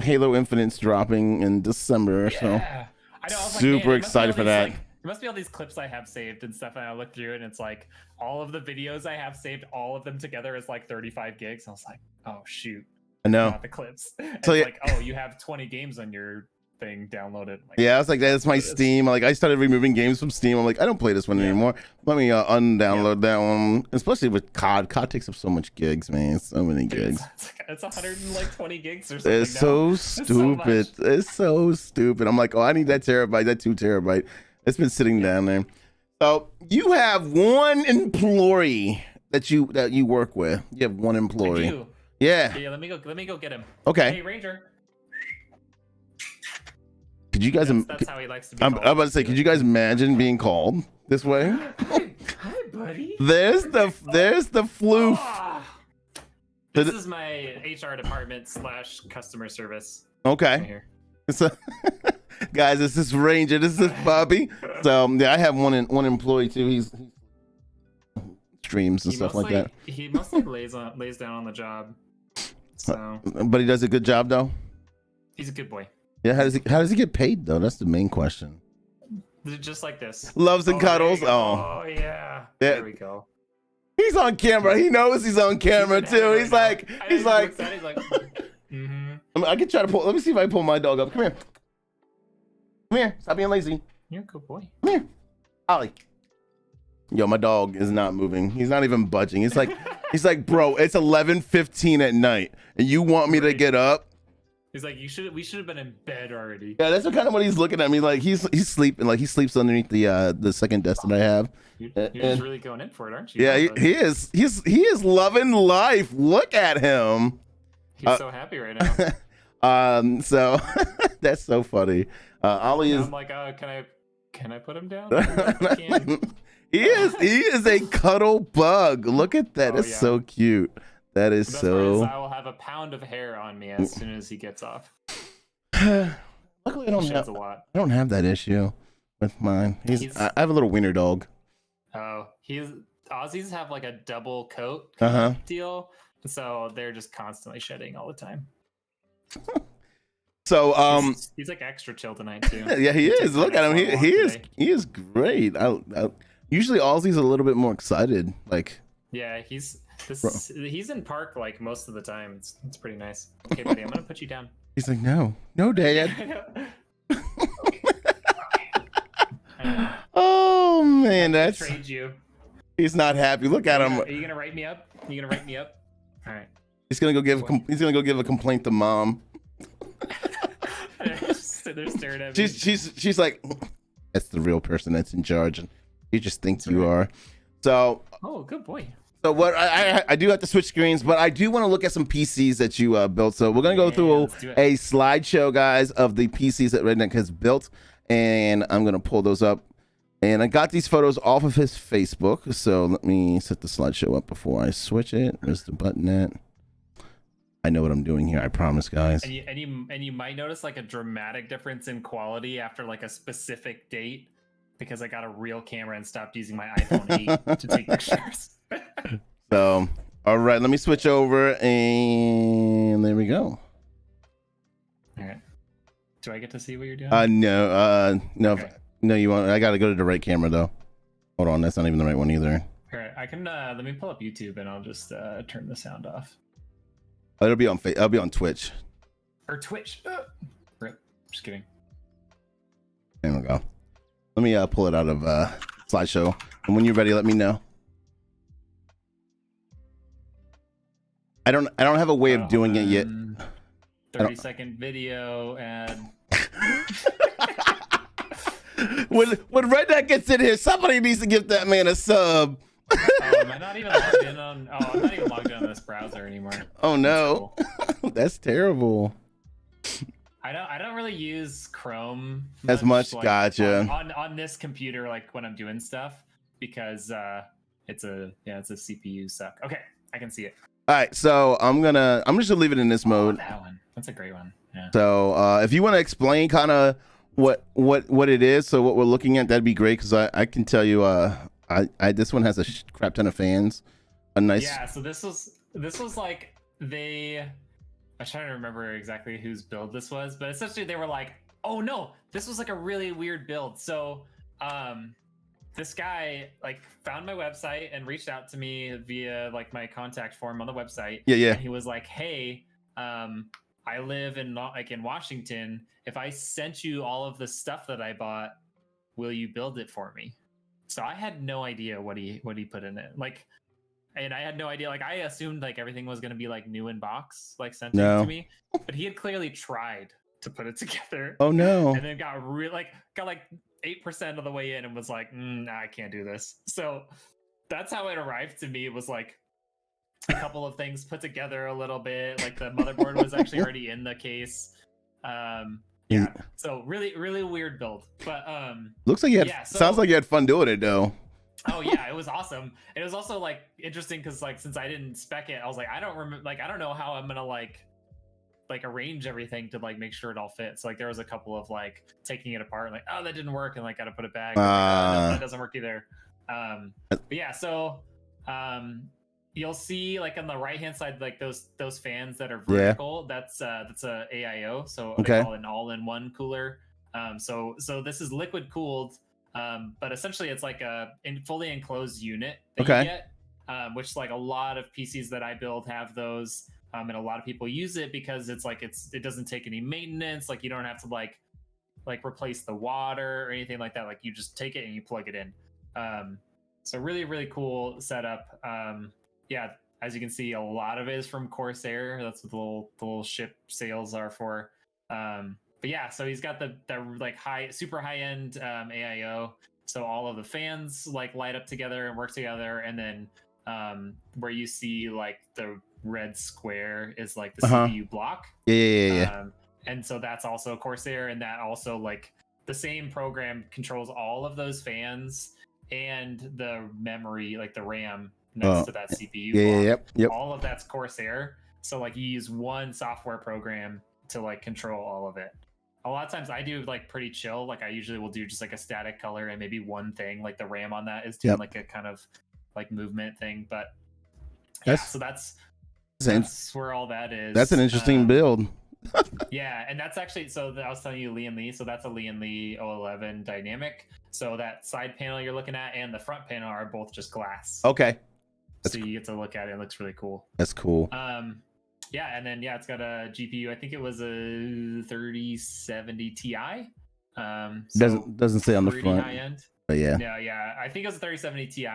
Halo Infinite's dropping in December. Yeah. So I know, I was super like, excited for that. Like must be all these clips I have saved and stuff, and I look through it, and it's like all of the videos I have saved, all of them together is like 35 gigs. I was like, oh shoot, I know. not the clips. So It's like, oh, you have 20 games on your thing downloaded. Like, yeah, I was like, that's my Steam. Like, I started removing games from Steam. I'm like, I don't play this one anymore. Let me undownload that one. Especially with COD. COD takes up so much gigs, man. So many gigs. It's 120 gigs or something. It's so stupid. It's so stupid. I'm like, oh, I need that terabyte, that 2 terabyte. It's been sitting down there. So you have one employee that you work with. You have one employee. I do. Yeah. Yeah. Let me go get him. Okay. Hey, Ranger. Could you guys? That's how he likes to be. I'm about to say, could you guys imagine being called this way? Hi, buddy. There's the floof. Oh, this is my HR department / customer service. Okay. Right here. So, guys, this is Ranger. This is Bobby. So yeah, I have one employee too. He's streams and stuff like that. He mostly lays down on the job. So. But he does a good job though. He's a good boy. Yeah, how does he get paid though? That's the main question. Just like this. Loves and cuddles. Oh yeah. There we go. He's on camera. He knows he's on camera too. He's like. Mm-hmm. I can try to pull. Let me see if I can pull my dog up. Come here. Come here. Stop being lazy. You're a good boy. Come here, Ollie. Yo, my dog is not moving. He's not even budging. He's like, bro, it's 11:15 at night, and you want me to get up? He's like, we should have been in bed already. Yeah, that's kind of what he's looking at me like. He's sleeping. Like he sleeps underneath the second desk that I have. You're just really going in for it, aren't you? Yeah, he is. He is loving life. Look at him. He's so happy right now. So that's so funny. Ollie is. I'm like, can I put him down? Like, he is a cuddle bug. Look at that. It's so cute. That is so. I will have a pound of hair on me as soon as he gets off. Luckily, I don't have that issue with mine. I have a little wiener dog. Oh, Aussies have like a double coat deal, so they're just constantly shedding all the time. So he's like extra chill tonight too. Yeah, he is. Look at him. He is great. Usually Aussie's a little bit more excited. Like yeah, he's in park like most of the time. It's pretty nice. Okay, buddy, I'm gonna put you down. He's like, no, Dad. Oh man, that's. Trade you. He's not happy. Look at him. Are you gonna write me up? All right. He's gonna go give a complaint to Mom. They're staring at me. She's like, that's the real person that's in charge, and you just think you are. So. Oh, good boy. So what I do have to switch screens, but I do want to look at some PCs that you built. So we're gonna go through a slideshow, guys, of the PCs that Rednek has built, and I'm gonna pull those up. And I got these photos off of his Facebook. So let me set the slideshow up before I switch it. Where's the button at? I know what I'm doing here. I promise, guys. And you might notice like a dramatic difference in quality after like a specific date, because I got a real camera and stopped using my iPhone 8 to take pictures. So, all right, let me switch over, and there we go. All right. Do I get to see what you're doing? No. Okay. No, you want? I got to go to the right camera though. Hold on, that's not even the right one either. All right, I can. Let me pull up YouTube, and I'll just turn the sound off. It'll be on Twitch. Or Twitch. Rip. Just kidding. There we go. Let me pull it out of slideshow, and when you're ready, let me know. I don't have a way of doing it yet. 30-second video and. when Rednek gets in here, somebody needs to give that man a sub. Am I not even logged in on? Oh, I'm not even logged in on this browser anymore. Oh no, that's, cool. That's terrible. I don't really use Chrome as much. Like, gotcha. On this computer, like when I'm doing stuff, because it's a CPU suck. Okay, I can see it. All right, so I'm just gonna leave it in this mode. That one. That's a great one. Yeah. So if you want to explain kind of what it is, so what we're looking at, that'd be great, because I can tell you this one has a crap ton of fans. A nice. Yeah. So this was like I'm trying to remember exactly whose build this was, but essentially they were like, oh no, this was like a really weird build. So this guy like found my website and reached out to me via like my contact form on the website. Yeah. And he was like, hey, I live in Washington. If I sent you all of the stuff that I bought, will you build it for me? So I had no idea what he put in it. Like, and I had no idea. Like, I assumed like everything was going to be like new in box, like sent to me. But he had clearly tried to put it together. Oh no! And then got like 8% of the way in and was like, nah, I can't do this. So that's how it arrived to me. It was like a couple of things put together a little bit. Like the motherboard was actually already in the case. Yeah. So really weird build. But looks like you had sounds like you had fun doing it though. Oh yeah, it was awesome. It was also like interesting because like since I didn't spec it, I was like, I don't remember, like I don't know how I'm gonna like arrange everything to like make sure it all fits. So, like there was a couple of like taking it apart, like oh that didn't work, and like gotta put it back. Like, oh, no, that doesn't work either. But yeah, so you'll see like on the right hand side like those fans that are vertical. That's a AIO, so they call it an all-in-one cooler. So this is liquid cooled. But essentially it's like a fully enclosed unit that you get, which like a lot of PCs that I build have those, and a lot of people use it because it's like it doesn't take any maintenance. Like you don't have to like replace the water or anything like that. Like you just take it and you plug it in. So really cool setup. Yeah, as you can see, a lot of it is from Corsair. That's what the little ship sails are for. But yeah, so he's got the like super high end AIO. So all of the fans like light up together and work together, and then where you see like the red square is like the CPU block. Yeah. And so that's also Corsair, and that also like the same program controls all of those fans and the memory, like the RAM next to that CPU block. Yep. All of that's Corsair. So like you use one software program to like control all of it. A lot of times I do like pretty chill. Like I usually will do just like a static color and maybe one thing. Like the RAM on that is doing like a kind of like movement thing. But yeah, so that's where all that is. That's an interesting build. Yeah, and that's actually I was telling you Lee and Lee. So that's a Lee and Lee 011 dynamic. So that side panel you're looking at and the front panel are both just glass. Okay. So you get to look at it. It looks really cool. That's cool. Yeah, and then it's got a GPU. I think it was a 3070 Ti. Doesn't say on the front. High end. But yeah. Yeah. I think it was a 3070 Ti.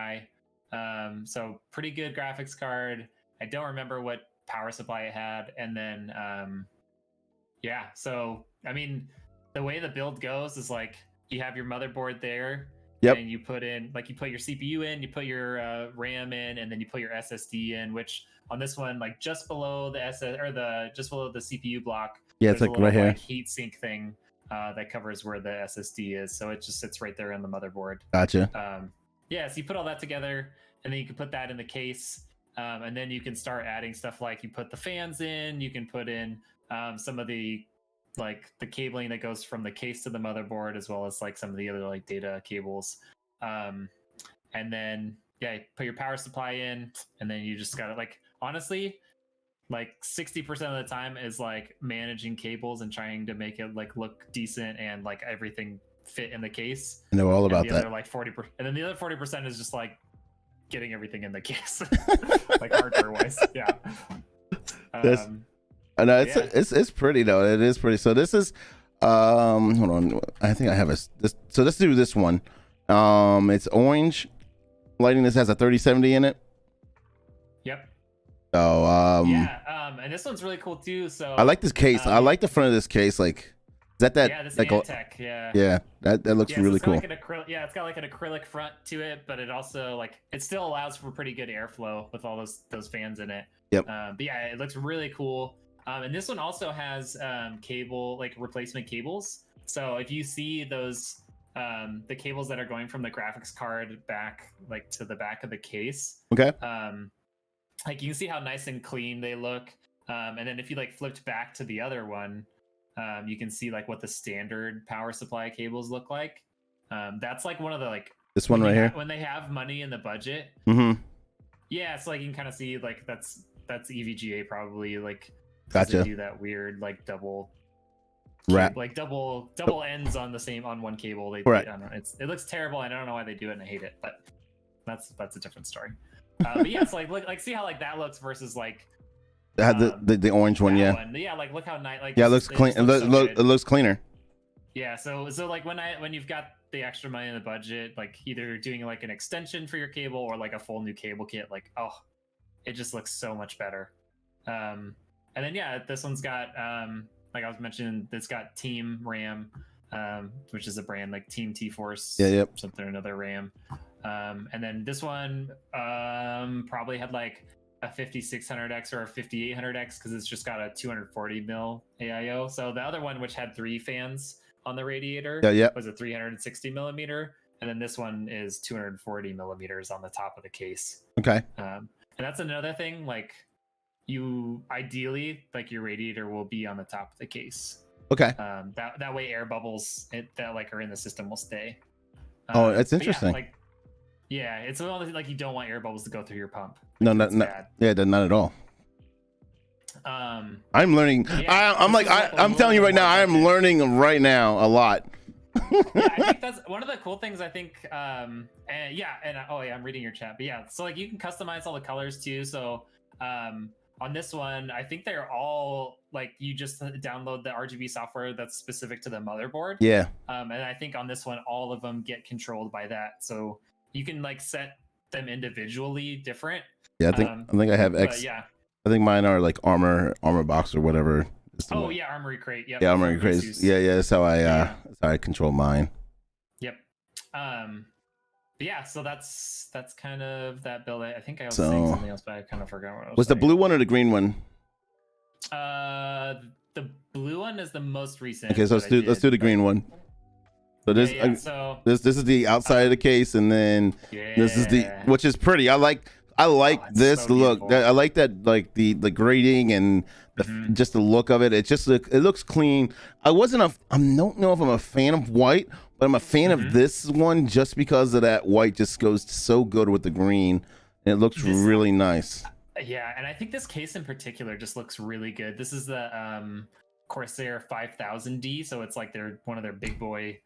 So pretty good graphics card. I don't remember what power supply it had, and then yeah. So I mean, the way the build goes is like you have your motherboard there. Yep. And you put your CPU in, you put your RAM in, and then you put your SSD in, which on this one, like just below the just below the CPU block. Yeah, it's like right here. Like, heat sink thing that covers where the SSD is, so it just sits right there on the motherboard. Gotcha. Yeah, so you put all that together, and then you can put that in the case, and then you can start adding stuff like you put the fans in, you can put in some of the like the cabling that goes from the case to the motherboard, as well as like some of the other like data cables, and then you put your power supply in, and then you just gotta like honestly like 60% of the time is like managing cables and trying to make it like look decent and like everything fit in the case. I know all about that. Other, like 40%, and then the other 40% is just like getting everything in the case, like hardware wise. Yeah. I know it's pretty though. It is pretty. So this is hold on. I think I have this. So let's do this one. It's orange lighting. This has a 3070 in it. Yep. So and this one's really cool too. So I like this case. I like the front of this case. Like, is that yeah, this like Antec, yeah. Yeah, that looks really cool. Like it's got like an acrylic front to it, but it also like it still allows for pretty good airflow with all those fans in it. Yep. But yeah, it looks really cool. And this one also has cable, like replacement cables. So if you see those, the cables that are going from the graphics card back, like to the back of the case. Okay. Like you can see how nice and clean they look. And then if you like flipped back to the other one, you can see like what the standard power supply cables look like. That's like one of the like this one right here when they have money in the budget. Mm-hmm. Yeah, so like you can kind of see like that's EVGA probably like. Gotcha. They do that weird like double Right. like double ends on one cable. Right. I don't know. It looks terrible. I don't know why they do it, and I hate it. But that's a different story. But yeah, so like see how like that looks versus like the orange one. Yeah. Yeah, like look how nice. Like Yeah, it looks clean. It looks cleaner. Yeah, so like when you've got the extra money in the budget, like either doing like an extension for your cable or like a full new cable kit, like it just looks so much better. And then yeah, this one's got like I was mentioning, it's got Team RAM, which is a brand like Team T-Force, something or another RAM. And then this one probably had like a 5600X or a 5800X because it's just got a 240 mil AIO. So the other one, which had 3 fans on the radiator, was a 360 millimeter, and then this one is 240 millimeters on the top of the case. Okay. And that's another thing, like you ideally like your radiator will be on the top of the case. Okay. That way air bubbles that like are in the system will stay. Oh, that's interesting. Yeah, it's like you don't want air bubbles to go through your pump. No, not at all. I'm learning. Yeah, I'm telling you right now, I am learning right now a lot. Yeah, I think that's one of the cool things. I think, I'm reading your chat, but yeah, so like you can customize all the colors too. So on this one, I think they're all like you just download the RGB software that's specific to the motherboard. Yeah. And I think on this one, all of them get controlled by that. So you can like set them individually different. Yeah, I think I have X. Yeah. I think mine are like armor box or whatever. Yeah, armory crate. Yep. Yeah, armory crate. Yeah, that's how I control mine. Yep. Yeah, so that's kind of that build. I think I was saying something else, but I kind of forgot what I was the blue one or the green one? The blue one is the most recent. Okay, so let's do the green one. So this this is the outside of the case, and then this is which is pretty. I like this look. I like that, like the grading and just the look of it. It looks clean. I don't know if I'm a fan of white, but I'm a fan of this one just because of that white just goes so good with the green, and it looks really nice. Yeah, and I think this case in particular just looks really good. This is the Corsair 5000D, so it's like they're one of their big boy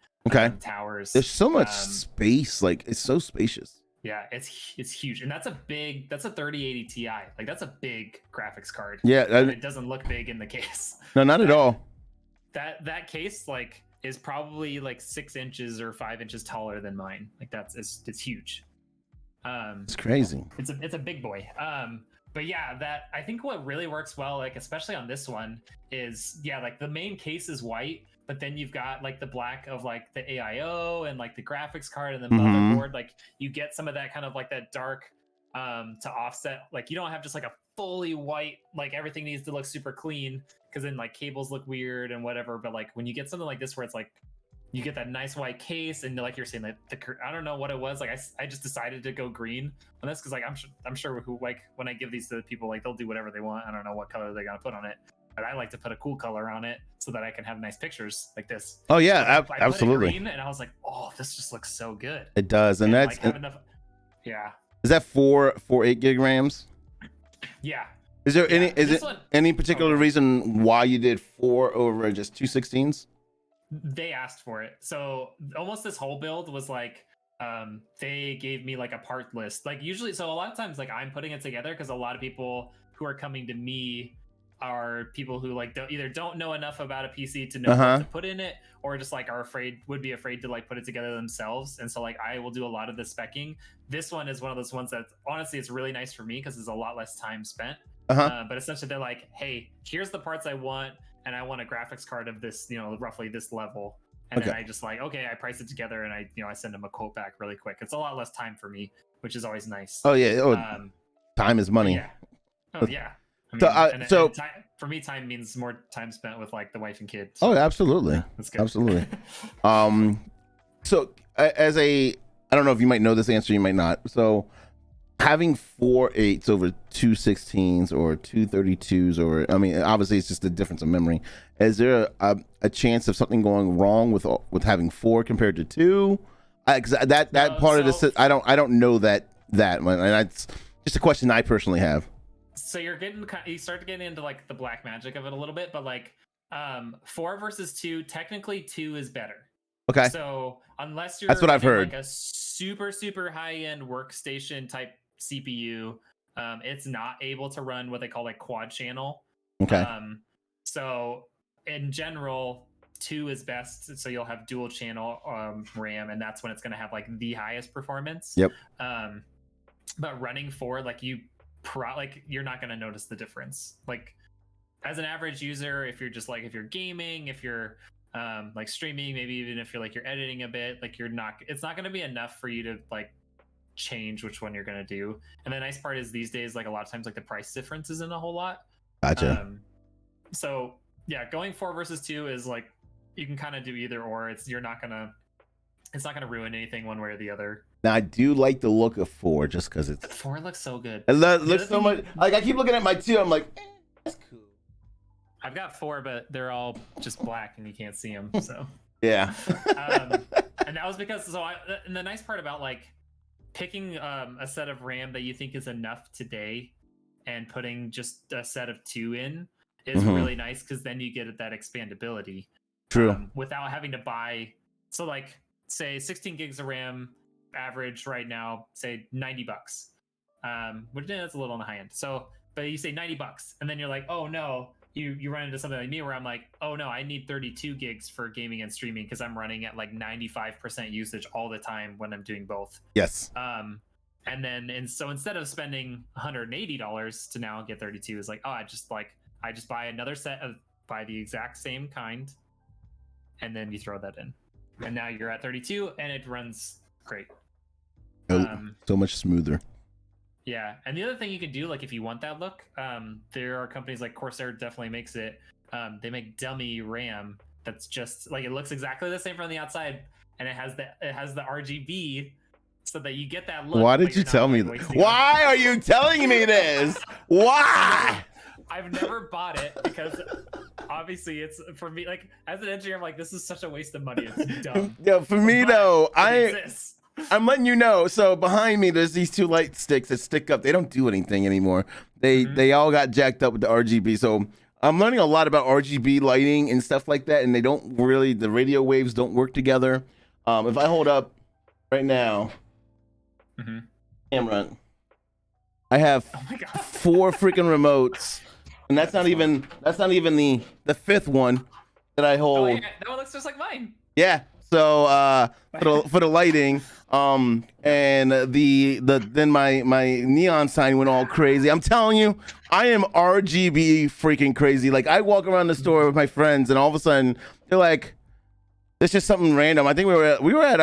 towers. There's so much space, like it's so spacious. Yeah, it's huge, and that's a 3080 Ti. Like that's a big graphics card. Yeah, it doesn't look big in the case. No, not at all. That case like is probably like 6 inches or 5 inches taller than mine. Like it's huge. It's crazy. It's a big boy. But yeah, that I think what really works well, like especially on this one, is like the main case is white, but then you've got like the black of like the AIO and like the graphics card and the motherboard. Like you get some of that kind of like that dark to offset. Like you don't have just like a fully white, like everything needs to look super clean because then like cables look weird and whatever. But like when you get something like this where it's like you get that nice white case and like you're saying like I don't know what it was, like I just decided to go green on this because like I'm sure who like when I give these to people, like they'll do whatever they want. I don't know what color they're gonna put on it, but I like to put a cool color on it so that I can have nice pictures like this. Oh yeah, so absolutely. Green, and I was like, oh, this just looks so good. It does, and that's like, enough. Yeah. Is that 4 8 gig RAMs? Yeah. Is there any particular reason why you did 4 over just 2 16s? They asked for it, so almost this whole build was like they gave me like a part list, like usually. So a lot of times like I'm putting it together because a lot of people who are coming to me are people who like don't know enough about a PC to know what to put in it, or just like would be afraid to like put it together themselves. And so like I will do a lot of the specking. This one is one of those ones that honestly it's really nice for me because there's a lot less time spent. But essentially they're like, hey, here's the parts I want, and I want a graphics card of this, roughly this level. And then I just like, okay, I price it together and I send them a quote back really quick. It's a lot less time for me, which is always nice. Oh yeah. Time is money. Yeah. Oh yeah. Time, for me, time means more time spent with like the wife and kids. Oh, absolutely. Yeah, that's good. Absolutely. So I don't know if you might know this answer, you might not. So having 4 8s over 2 16s or 2 32s, or I mean, obviously it's just the difference of memory. Is there a chance of something going wrong with having 4 compared to 2? Part of this, I don't know that and that's just a question I personally have. So you start getting into like the black magic of it a little bit, but like 4 versus 2. Technically, 2 is better. Okay. So unless you're That's what I've heard. like a super high end workstation type CPU, it's not able to run what they call like quad channel. Okay. So in general, 2 is best. So you'll have dual channel RAM, and that's when it's going to have like the highest performance. Yep. But running 4, like you're not going to notice the difference. Like as an average user, if you're just like, if you're gaming, if you're like streaming, maybe even if you're like you're editing a bit, like it's not going to be enough for you to like change which one you're going to do. And the nice part is these days, like a lot of times, like the price difference isn't a whole lot. Gotcha. So yeah, going 4 versus 2 is like you can kind of do either or. It's not gonna ruin anything one way or the other. Now I do like the look of 4 just because it's 4 looks so good. It looks so much like I keep looking at my 2. I'm like, that's cool. I've got 4, but they're all just black and you can't see them. So yeah. And that was because and the nice part about like picking a set of RAM that you think is enough today and putting just a set of 2 in is really nice, because then you get that expandability. True. Without having to buy. So like say 16 gigs of RAM average right now, say $90. Which that's a little on the high end. So, but you say $90, and then you're like, oh no, you run into something like me where I'm like, oh no, I need 32 gigs for gaming and streaming because I'm running at like 95% usage all the time when I'm doing both. Yes. And so instead of spending $180 to now get 32, is like, oh, I just buy another set of buy the exact same kind, and then you throw that in, and now you're at 32 and it runs great. So much smoother. Yeah, and the other thing you can do, like if you want that look, there are companies like Corsair definitely makes it. They make dummy RAM that's just like, it looks exactly the same from the outside, and it has the RGB, so that you get that look. Why did you tell me that? Why are you telling me this? Why? I've never bought it because obviously it's, for me, like as an engineer, I'm like, this is such a waste of money. It's dumb. Yeah, for me though, I'm letting you know. So behind me, there's these 2 light sticks that stick up. They don't do anything anymore. They all got jacked up with the RGB. So I'm learning a lot about RGB lighting and stuff like that. And they don't really, the radio waves don't work together. If I hold up right now, camera, I have 4 freaking remotes, and that's not even the 5th one that I hold. Oh, yeah, that one looks just like mine. Yeah. So for the lighting, and then my neon sign went all crazy. I'm telling you, I am RGB freaking crazy. Like I walk around the store with my friends, and all of a sudden they're like, "It's just something random." I think we were at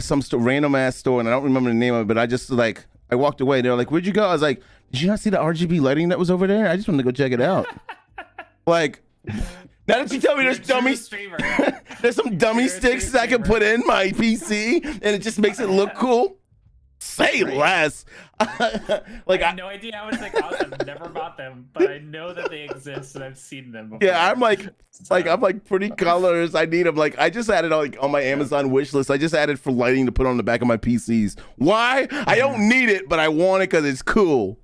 some random ass store, and I don't remember the name of it. But I just like, I walked away. They're like, "Where'd you go?" I was like, "Did you not see the RGB lighting that was over there? I just wanted to go check it out." Like. Now that you tell me there's there's some dummy sticks that I can put in my PC, and it just makes it look cool. Say less. Like I have no idea how much they cost. I've never bought them, but I know that they exist and I've seen them before. Yeah, I'm like pretty colors. I need them. Like I just added on my Amazon wish list. I just added for lighting to put on the back of my PCs. Why? I don't need it, but I want it because it's cool.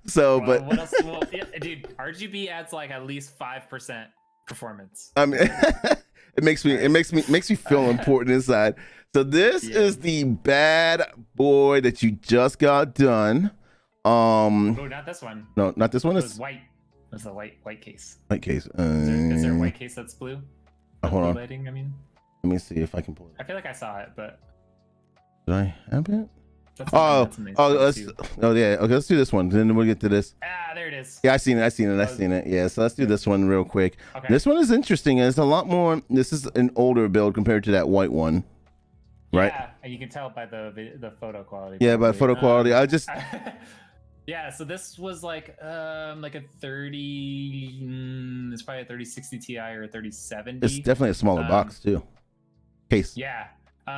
So, well, but what else? Well, yeah, dude, RGB adds like at least 5% performance. I mean, it makes me feel important inside. So this is the bad boy that you just got done. Oh, not this one. No, not this one. It was white. It was a white case. White case. Is there a white case that's blue? Hold on. Lighting, I mean. Let me see if I can pull it. I feel like I saw it, but. Did I have it? Yeah. Okay, let's do this one. Then we'll get to this. Ah, there it is. Yeah, I seen it. Yeah, so let's do this one real quick. Okay. This one is interesting. It's a lot more. This is an older build compared to that white one, right? Yeah, and you can tell by the photo quality. Yeah, by photo quality. I just. Yeah, so this was like a 30. It's probably a 3060 Ti or a 3070. It's definitely a smaller box too. Case. Yeah.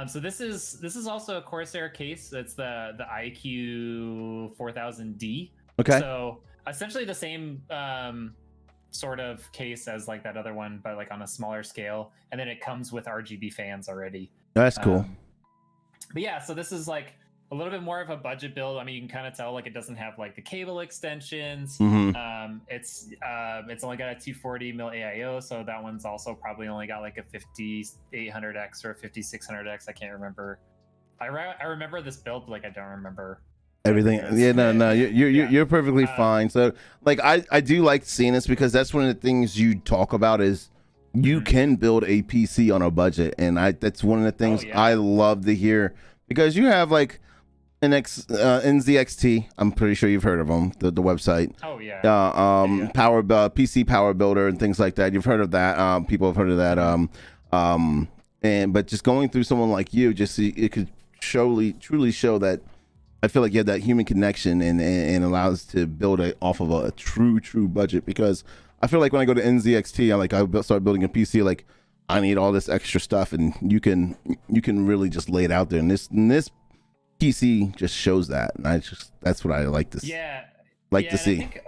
So this is also a Corsair case. It's the IQ 4000D. Okay. So essentially the same sort of case as like that other one, but like on a smaller scale. And then it comes with RGB fans already. That's cool. But yeah, so this is like a little bit more of a budget build. I mean, you can kind of tell like it doesn't have like the cable extensions. It's only got a 240 mil AIO, so that one's also probably only got like a 5800X or a 5600X. I can't remember. I remember this build, like I don't remember everything. Yeah, no, you're perfectly fine. So like I do like seeing this because that's one of the things you talk about is you can build a PC on a budget, and that's one of the things I love to hear because you have like an NZXT. I'm pretty sure you've heard of them, the website. Oh yeah. Power PC Power Builder and things like that. You've heard of that. People have heard of that. But just going through someone like you, just see it could truly show that. I feel like you have that human connection and allows to build off of a true budget, because I feel like when I go to NZXT, I start building a PC, like I need all this extra stuff, and you can really just lay it out there. And this PC just shows that, and that's what I like to see. To see. I think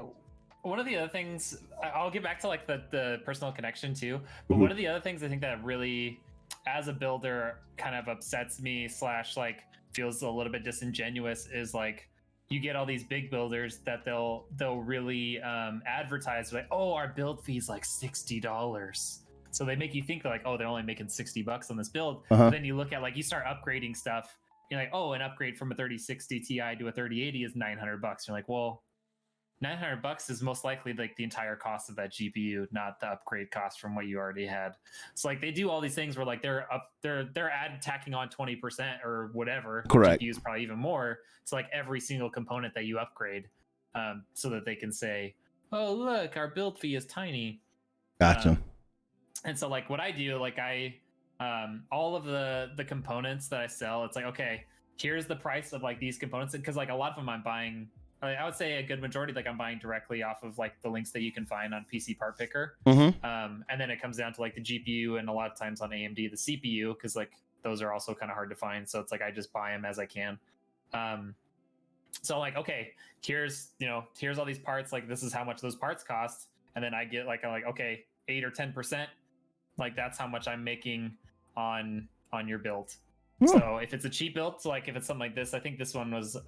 one of the other things, I'll get back to like the personal connection too, but one of the other things I think that really, as a builder, kind of upsets me / like feels a little bit disingenuous is like you get all these big builders that they'll really advertise like, oh, our build fee is like $60, so they make you think like, oh, they're only making $60 on this build. But then you look at like, you start upgrading stuff, you're like, oh, an upgrade from a 3060 Ti to a 3080 is $900. You're like, well, $900 is most likely like the entire cost of that GPU, not the upgrade cost from what you already had. So like they do all these things where like they're tacking on 20% or whatever. Correct. GPU is probably even more. It's like every single component that you upgrade, so that they can say, oh look, our build fee is tiny. Gotcha. And so like what I do, like all of the components that I sell, it's like, okay, here's the price of like these components, because like a lot of them I'm buying, I would say a good majority, like I'm buying directly off of like the links that you can find on PC Part Picker. And then it comes down to like the GPU, and a lot of times on AMD the CPU, because like those are also kind of hard to find. So it's like I just buy them as I can. So like, okay, here's all these parts, like this is how much those parts cost, and then I get like okay, 8 or 10%, like that's how much I'm making on your build. So if it's a cheap build, so like if it's something like this, I think this one is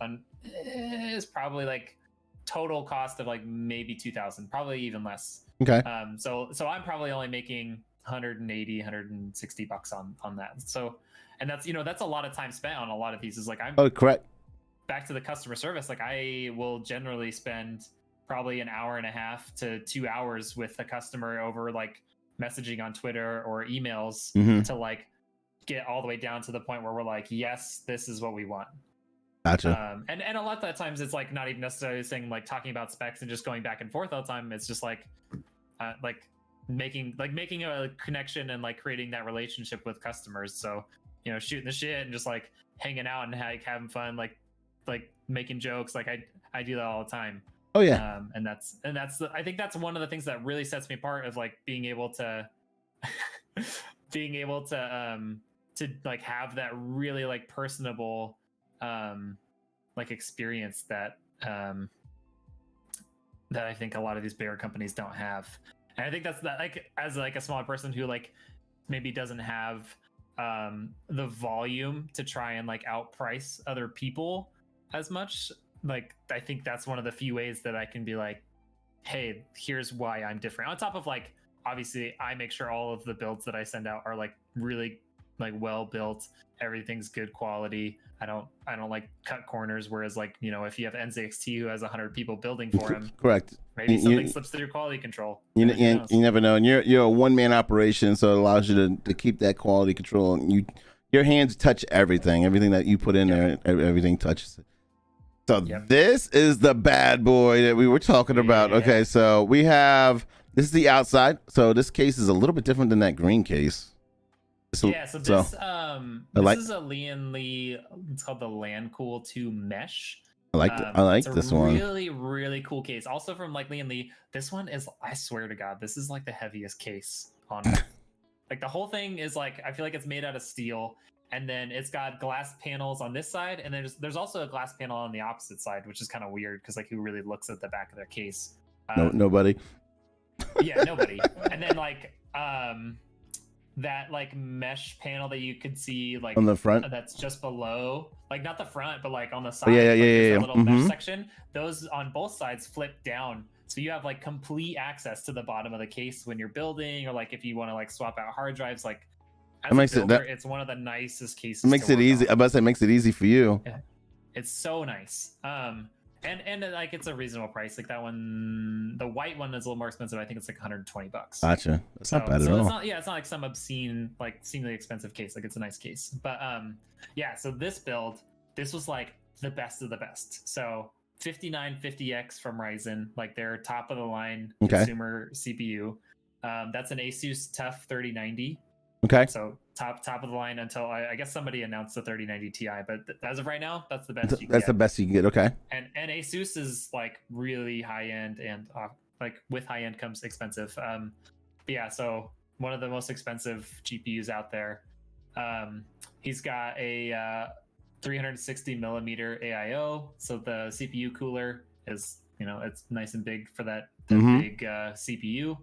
probably like total cost of like maybe 2,000, probably even less. Okay. So I'm probably only making $160 on that. So, and that's a lot of time spent on a lot of these. Is like correct. Back to the customer service, like I will generally spend probably an hour and a half to 2 hours with a customer over like messaging on Twitter or emails to like get all the way down to the point where we're like, yes, this is what we want. Gotcha. And a lot of the times it's like not even necessarily saying like talking about specs and just going back and forth all the time. It's just like making a connection and like creating that relationship with customers. So shooting the shit and just like hanging out and like having fun, like making jokes. Like I do that all the time. Oh yeah. And I think that's one of the things that really sets me apart, of like being able to to like have that really like personable like experience that I think a lot of these bigger companies don't have. And I think that's that, like as like a smaller person who like maybe doesn't have the volume to try and like outprice other people as much, like I think that's one of the few ways that I can be like, hey, here's why I'm different. On top of like, obviously I make sure all of the builds that I send out are like really like well built, everything's good quality. I don't like cut corners, whereas like if you have NZXT who has 100 people building for him, correct, maybe something slips through quality control. You never know. And you're a one-man operation, so it allows you to keep that quality control, and your hands touch everything that you put in there, everything touches it. So this is the bad boy that we were talking about. Okay, so this is the outside. So this case is a little bit different than that green case. So this is a Lian Li. It's called the LanCool 2 Mesh. I like this one. Really, really cool case. Also from like Lian Li. This one is, I swear to God, this is like the heaviest case on it. Like the whole thing is like, I feel like it's made out of steel, and then it's got glass panels on this side, and there's also a glass panel on the opposite side, which is kind of weird because like who really looks at the back of their case? Nobody. Yeah, nobody. And then like that like mesh panel that you could see like On the front? that's just below, like not the front, but like on the Oh, side, yeah, like, there's a little mesh Mhm. section. Those on both sides flip down, so you have like complete access to the bottom of the case when you're building, or like if you want to like swap out hard drives. Like as makes a it- builder, that- it's one of the nicest cases. It makes to it work easy. on. I must say, it makes it easy for you. Yeah. It's so nice. And like it's a reasonable price. Like that one, the white one is a little more expensive. I think it's like $120. Gotcha. That's not bad at so all. it's not, yeah, it's not like some obscene, like seemingly expensive case. Like it's a nice case. But yeah, so this build, this was like the best of the best. So 5950X from Ryzen, like their top of the line consumer CPU. That's an Asus TUF 3090. Okay. So top of the line until I guess somebody announced the 3090 Ti, but as of right now, that's the best you can That's get. the best you can get. Okay. And Asus is like really high end, and like with high end comes expensive. But yeah, so one of the most expensive GPUs out there. He's got a 360 millimeter AIO, so the CPU cooler is, you know, it's nice and big for that big CPU,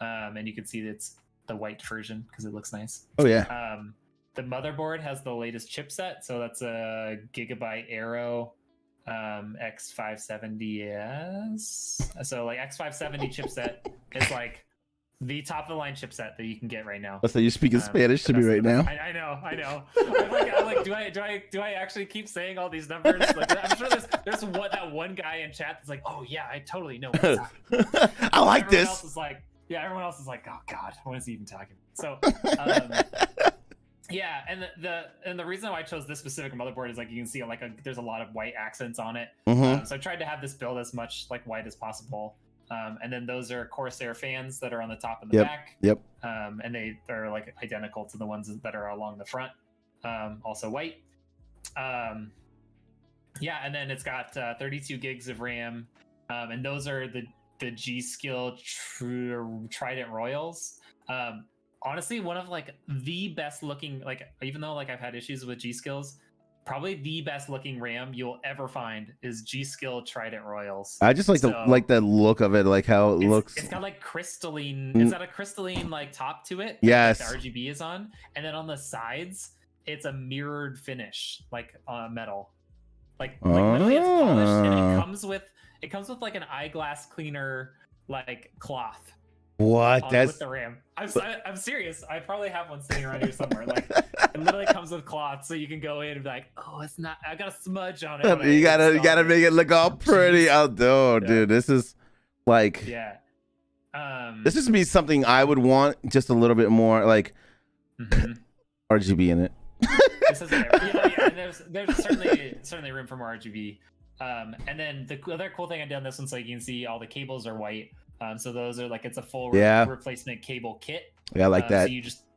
and you can see it's the white version because it looks nice. Oh yeah. The motherboard has the latest chipset, so that's a Gigabyte Aero X570S. So like X570 chipset is like the top of the line chipset that you can get right now. So you're speaking Spanish to me right now. I know. I'm like, do I actually keep saying all these numbers? Like, I'm sure there's one guy in chat that's like, oh yeah, I totally know what's happening. I like Everyone this. else is like, yeah, everyone else is like, oh god, what is he even talking about? So yeah, and the reason why I chose this specific motherboard is like you can see like there's a lot of white accents on it. So I tried to have this build as much like white as possible. And then those are Corsair fans that are on the top and the back. Yep. And they're like identical to the ones that are along the front. Also white. Yeah, and then it's got 32 gigs of RAM. And those are the G-Skill Trident Royals. Honestly, one of like the best looking, like even though like I've had issues with G-Skills, probably the best looking RAM you'll ever find is G-Skill Trident Royals. I just like the look of it, like how it looks. It's got like crystalline. It's got a crystalline like top to it. Yes. Like the RGB is on, and then on the sides, it's a mirrored finish, like metal. Like literally, it's polished, and it comes with like an eyeglass cleaner like cloth. What? That's with the RAM. I'm serious. I probably have one sitting around here somewhere. Like it literally comes with cloth, so you can go in and be like, "Oh, it's not. I got a smudge on it." you gotta make it look all pretty. Oh, dude, this is like, yeah. This is be something I would want just a little bit more like RGB in it. This is yeah. And there's certainly room for more RGB. And then the other cool thing I did on this one, so you can see all the cables are white. So those are like, it's a full replacement cable kit. Yeah, I like that. So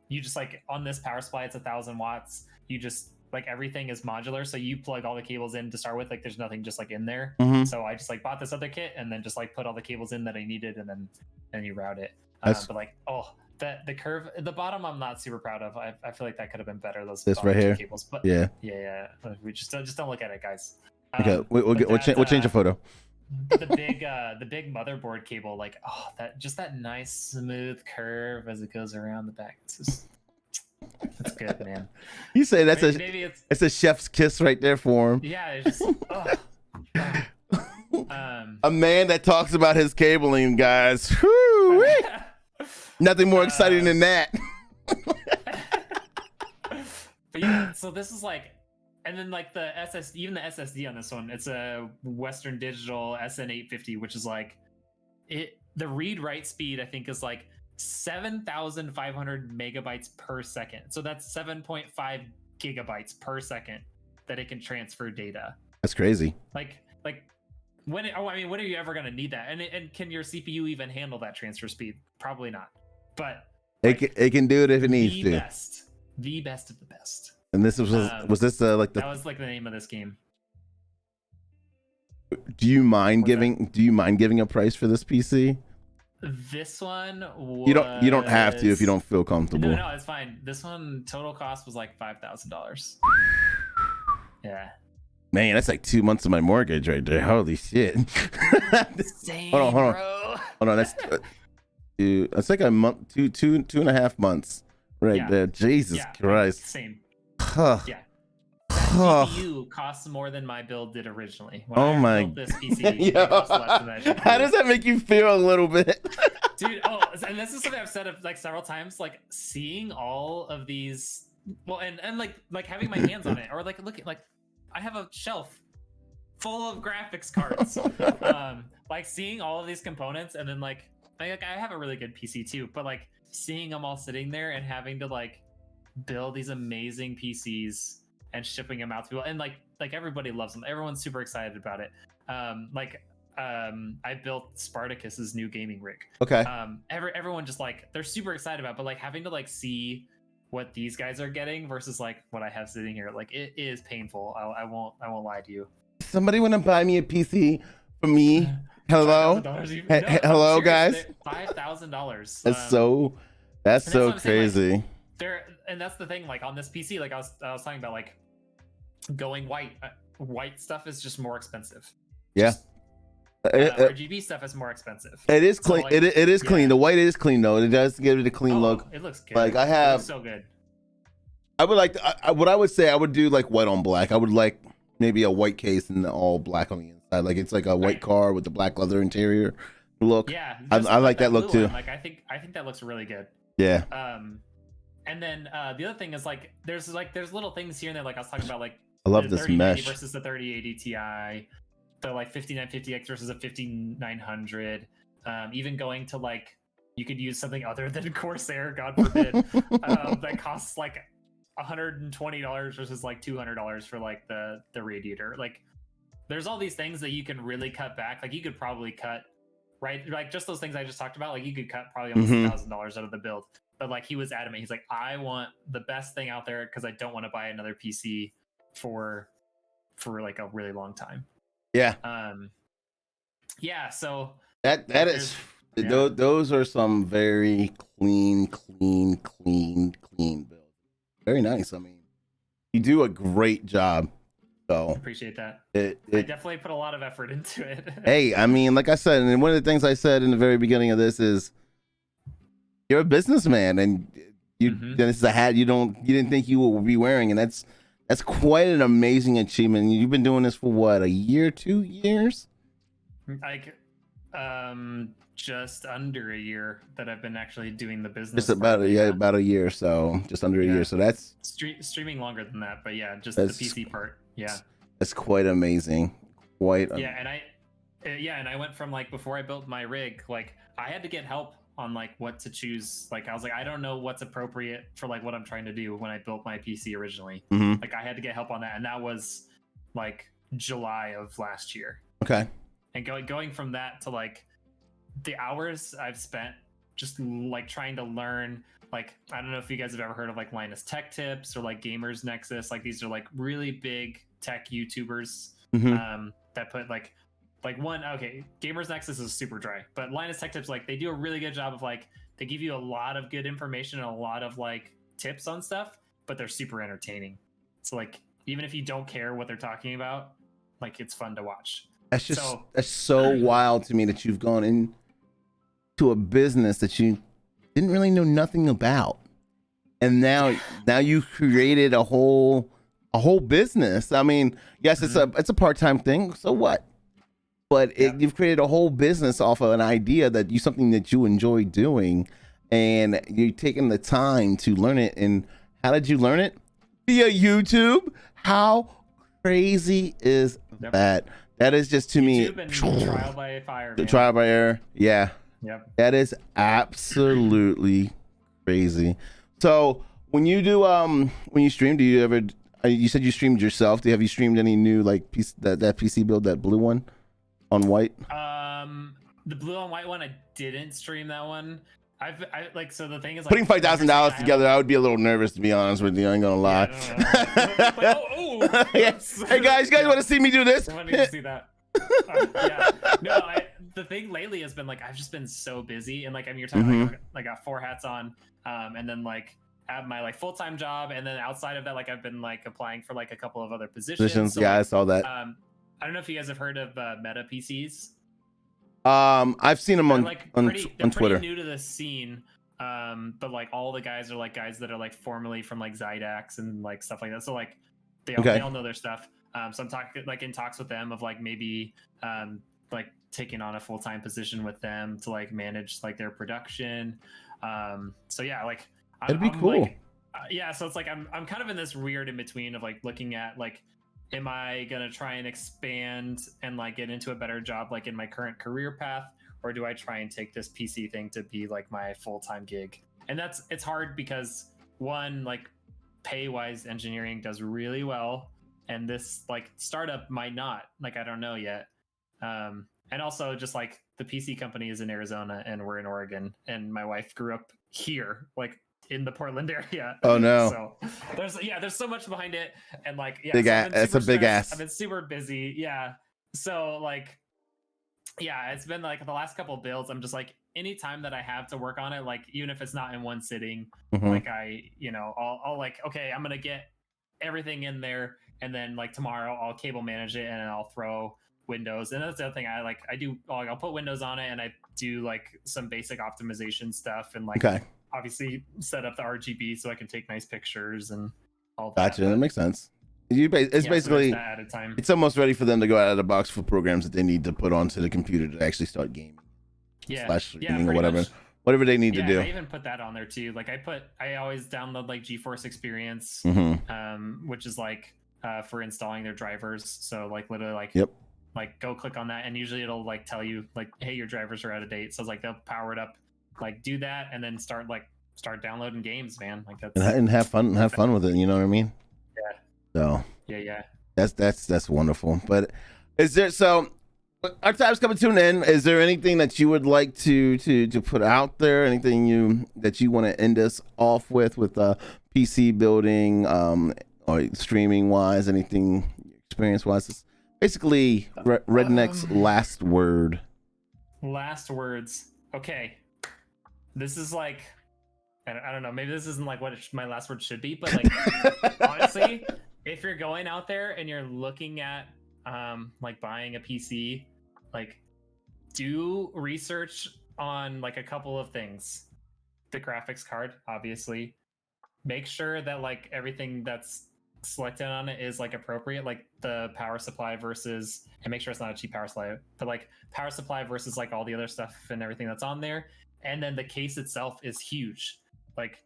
you just like on this power supply, it's 1,000 watts. You just like everything is modular. So you plug all the cables in to start with. Like there's nothing just like in there. So I just like bought this other kit and then just like put all the cables in that I needed, and then you route it. But like, the curve at the bottom, I'm not super proud of. I feel like that could have been better. This right here. Cables, but yeah. We just don't look at it, guys. Okay, we'll change the photo. The big motherboard cable, like that nice smooth curve as it goes around the back. It's good, man. You say that's maybe it's a chef's kiss right there for him. Yeah, it's just a man that talks about his cabling, guys. Whew, nothing more exciting than that. But yeah, so this is like. And then like the SSD on this one, it's a Western Digital SN850, which is like the read write speed I think is like 7,500 megabytes per second. So that's 7.5 gigabytes per second that it can transfer data. That's crazy. Like when are you ever going to need that? And can your CPU even handle that transfer speed? Probably not. But it can do it if it needs to. The best of the best. And this was this like that was like the name of this game. Do you mind giving a price for this PC? This one was... You don't have to if you don't feel comfortable. No, it's fine. This one total cost was like $5,000. Yeah. Man, that's like 2 months of my mortgage right there. Holy shit. Same, hold on. bro. Hold on, that's like a month, two and a half months right Yeah. there. Jesus Yeah, Christ. same. Huh. Yeah. That GPU costs more than my build did originally. When Oh I my. built this PC, it cost less than that GPU. How does that make you feel a little bit? Dude, and this is something I've said like several times, like seeing all of these, well, and like having my hands on it, or like look at like I have a shelf full of graphics cards. Like seeing all of these components, and then like I have a really good PC too, but like seeing them all sitting there and having to like build these amazing PCs and shipping them out to people, and like everybody loves them. Everyone's super excited about it. I built Spartacus's new gaming rig. Okay. Everyone just like they're super excited about it, but like having to like see what these guys are getting versus like what I have sitting here, like it is painful. I won't lie to you. Somebody want to buy me a PC for me? Hello. Hello, guys. $5,000. That's so crazy. Like, and that's the thing. Like on this PC, like I was talking about, like going white. White stuff is just more expensive. Yeah. RGB stuff is more expensive. It is clean. So like, it is clean. The white is clean though. It does give it a clean look. It looks good. Like I have. So good. I would like what I would say. I would do like white on black. I would like maybe a white case and all black on the inside. Like it's like a white car with the black leather interior look. Yeah, I like that look too. One. Like I think that looks really good. Yeah. And then the other thing is like there's little things here and there. Like I was talking about, like I love this mesh versus the 3080 Ti, the like 5950X versus a 5900. Even going to like you could use something other than Corsair, God forbid, that costs like $120 versus like $200 for like the radiator. Like there's all these things that you can really cut back. Like you could probably cut, right, like just those things I just talked about, like you could cut probably almost $1,000 out of the build. But like he was adamant, he's like, I want the best thing out there because I don't want to buy another PC for like a really long time. Yeah. Yeah, so that is those are some very clean builds. Very nice. I mean, you do a great job. So appreciate that. I definitely put a lot of effort into it. Hey, I mean, like I said, and one of the things I said in the very beginning of this is you're a businessman, and this is a hat you didn't think you would be wearing, and that's quite an amazing achievement. You've been doing this for what, a year, 2 years? Like just under a year that I've been actually doing the business. Just about about a year, so just under a year. So that's streaming longer than that, but yeah, just the PC part. Yeah, that's quite amazing. And I went from like before I built my rig, like I had to get help on like what to choose. Like I was like, I don't know what's appropriate for like what I'm trying to do when I built my PC originally. Like I had to get help on that, and that was like July of last year. Okay. And going from that to like the hours I've spent just like trying to learn, like I don't know if you guys have ever heard of like Linus Tech Tips or like Gamers Nexus. Like these are like really big tech YouTubers that put like one, okay, Gamers Nexus is super dry, but Linus Tech Tips, like they do a really good job of like they give you a lot of good information and a lot of like tips on stuff, but they're super entertaining. So like even if you don't care what they're talking about, like it's fun to watch. That's so wild to me that you've gone into a business that you didn't really know nothing about, and now you created a whole business. I mean, yes, it's a part-time thing. So what? But you've created a whole business off of an idea something that you enjoy doing, and you're taking the time to learn it. And how did you learn it? Via YouTube. How crazy is that? That is just to me and trial by fire. The trial by error. Yeah. Yep. That is absolutely crazy. So when you do when you stream, do you ever? You said you streamed yourself. Have you streamed any new like that PC build, that blue one on white? The blue on white one, I didn't stream that one. I like, so the thing is like putting $5,000 together. I would be a little nervous, to be honest with you. I ain't gonna lie. Yes. Hey guys, you guys want to see me do this? I want to see that. No, the thing lately has been like I've just been so busy, and like I mean, you're talking like I got 4 hats on, and then like have my like full-time job, and then outside of that, like I've been like applying for like a couple of other positions. So, yeah, like, I saw that. I don't know if you guys have heard of Meta PCs. I've seen them on Twitter. Pretty new to the scene. but like all the guys are like guys that are like formerly from like Zydax and like stuff like that. So like they all know their stuff. So I'm talking like in talks with them of like maybe like taking on a full-time position with them to like manage like their production. So yeah, like That'd be cool. Like, yeah, so it's like I'm kind of in this weird in between of like looking at like, am I gonna try and expand and like get into a better job like in my current career path, or do I try and take this PC thing to be like my full-time gig? And it's hard because one, like pay wise engineering does really well, and this like startup might not, like I don't know yet. And also just like the PC company is in Arizona and we're in Oregon, and my wife grew up here, like in the Portland area. Oh no. So there's so much behind it, and like that's a big ass. I've been super busy. Yeah. So like yeah, it's been like the last couple of builds, I'm just like, anytime that I have to work on it, like even if it's not in one sitting, like I'll like, okay, I'm gonna get everything in there, and then like tomorrow I'll cable manage it and I'll throw Windows. And that's the other thing I do, like I'll put Windows on it and I do like some basic optimization stuff and like obviously set up the RGB so I can take nice pictures and all that. Gotcha. That makes sense. It's basically so at a time. It's almost ready for them to go out of the box for programs that they need to put onto the computer to actually start gaming. Streaming or whatever they need to do. I even put that on there too. Like I always download like GeForce Experience, which is like for installing their drivers. So like literally like like go click on that, and usually it'll like tell you like, hey, your drivers are out of date. So it's like they'll power it up, like do that, and then start downloading games, man. Like that's and have fun with it. You know what I mean? Yeah. So yeah. That's wonderful. But is there, so our time's coming to an end. Is there anything that you would like to put out there? Anything that you want to end us off with PC building, or streaming wise? Anything experience wise? It's basically Rednek's last word. Last words. Okay. This is like, I don't know. Maybe this isn't like what my last word should be, but like honestly, if you're going out there and you're looking at like buying a PC, like do research on like a couple of things. The graphics card, obviously. Make sure that like everything that's selected on it is like appropriate, like the power supply versus, and make sure it's not a cheap power supply, but like power supply versus like all the other stuff and everything that's on there. And then the case itself is huge. Like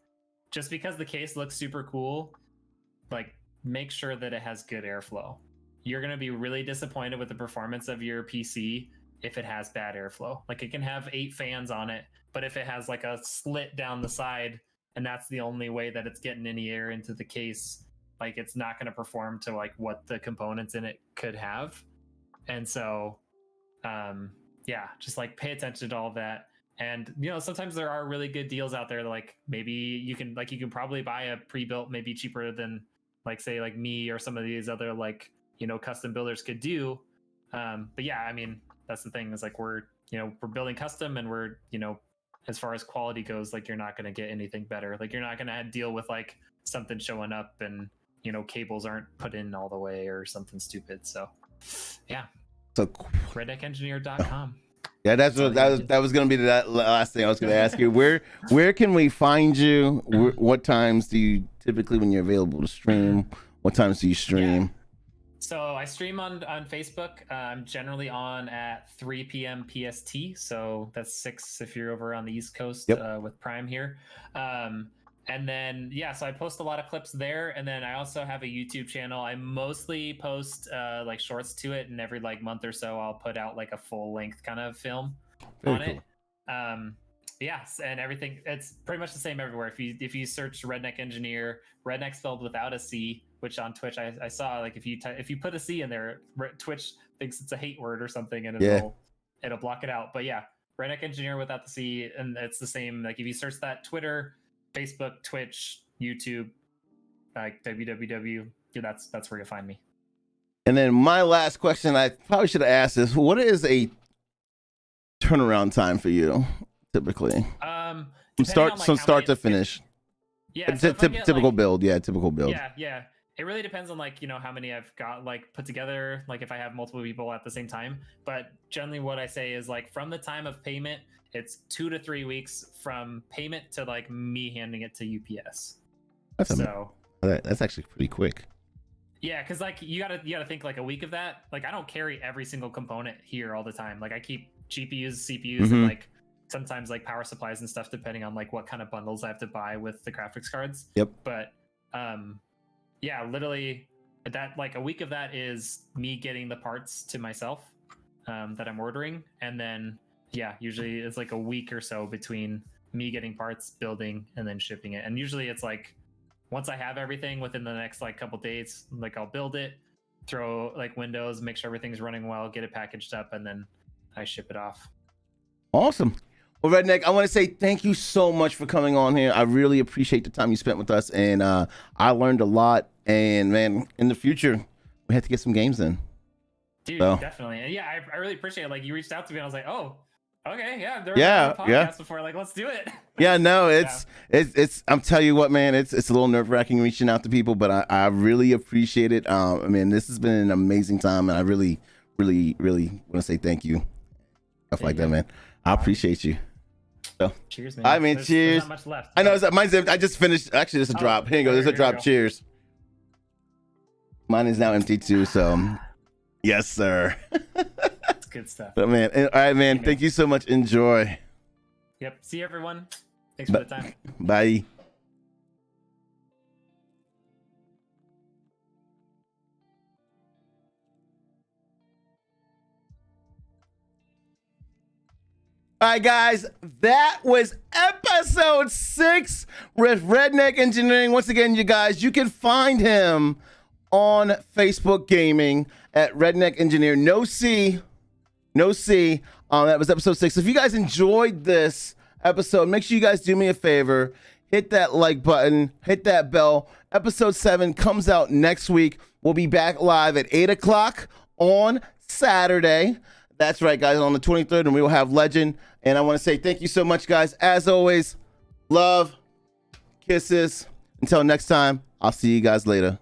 just because the case looks super cool, like make sure that it has good airflow. You're going to be really disappointed with the performance of your PC if it has bad airflow. Like it can have 8 fans on it, but if it has like a slit down the side and that's the only way that it's getting any air into the case, like it's not going to perform to like what the components in it could have. And so just like pay attention to all of that. And sometimes there are really good deals out there that, like maybe you can probably buy a pre-built maybe cheaper than like say like me or some of these other like custom builders could do. But yeah, I mean that's the thing, is like we're building custom, and we're as far as quality goes, like you're not going to get anything better. Like you're not going to deal with like something showing up and cables aren't put in all the way or something stupid. So yeah, so RednekEngineer.com. Yeah, that was going to be the last thing I was going to ask you. Where can we find you? What times do you typically, when you're available to stream? What times do you stream? Yeah. So I stream on Facebook. I'm generally on at 3 p.m. PST. So that's 6 if you're over on the East Coast with Prime here. And then, so I post a lot of clips there. And then I also have a YouTube channel. I mostly post like shorts to it. And every like month or so, I'll put out like a full length kind of film on it. Yes, and everything, it's pretty much the same everywhere. If you search Rednek Engineer, Rednek spelled without a C, which on Twitch I saw like if you put a C in there, Twitch thinks it's a hate word or something, and it'll block it out. But yeah, Rednek Engineer without the C, and it's the same. Like if you search that, Twitter, Facebook, Twitch, YouTube, like www, that's where you'll find me. And then my last question, I probably should have asked this: what is a turnaround time for you typically? From start to finish. Yeah, typical build. Yeah, typical build. Yeah. It really depends on like, how many I've got like put together, like if I have multiple people at the same time. But generally what I say is like from the time of payment, it's 2 to 3 weeks from payment to like me handing it to UPS. That's actually pretty quick. Yeah, because like you gotta think like a week of that. Like I don't carry every single component here all the time. Like I keep GPUs, CPUs, and like sometimes like power supplies and stuff, depending on like what kind of bundles I have to buy with the graphics cards. Yep. But yeah, literally that like a week of that is me getting the parts to myself that I'm ordering, and then yeah, usually it's like a week or so between me getting parts, building, and then shipping it. And usually it's like once I have everything within the next like couple days, like I'll build it, throw like windows, make sure everything's running well, get it packaged up, and then I ship it off. Awesome. Well, Rednek, I want to say thank you so much for coming on here. I really appreciate the time you spent with us, and I learned a lot. And man, in the future, we have to get some games in. Dude, definitely. And yeah, I really appreciate it. Like you reached out to me, and I was like, oh, okay, yeah, there was a podcast before. Like, let's do it. Yeah, no, it's. I'm telling you what, man, it's a little nerve-wracking reaching out to people, but I really appreciate it. I mean, this has been an amazing time, and I really want to say thank you. Stuff like that, man. I appreciate you. So, cheers, man. I mean, cheers. There's not much left. I know mine's. I just finished. Actually, there's a drop. Here you go. There's a drop. Cheers. Mine is now empty too. So, yes, sir. That's good stuff. But man, all right, man. Thank you so much. Enjoy. Yep. See you, everyone. Thanks for the time. Bye. All right, guys, that was episode 6 with Rednek Engineering. Once again, you guys, you can find him on Facebook Gaming at Rednek Engineer. No C. That was episode 6. If you guys enjoyed this episode, make sure you guys do me a favor. Hit that like button. Hit that bell. Episode 7 comes out next week. We'll be back live at 8 o'clock on Saturday. That's right, guys, on the 23rd, and we will have Legend. And I want to say thank you so much, guys. As always, love, kisses. Until next time, I'll see you guys later.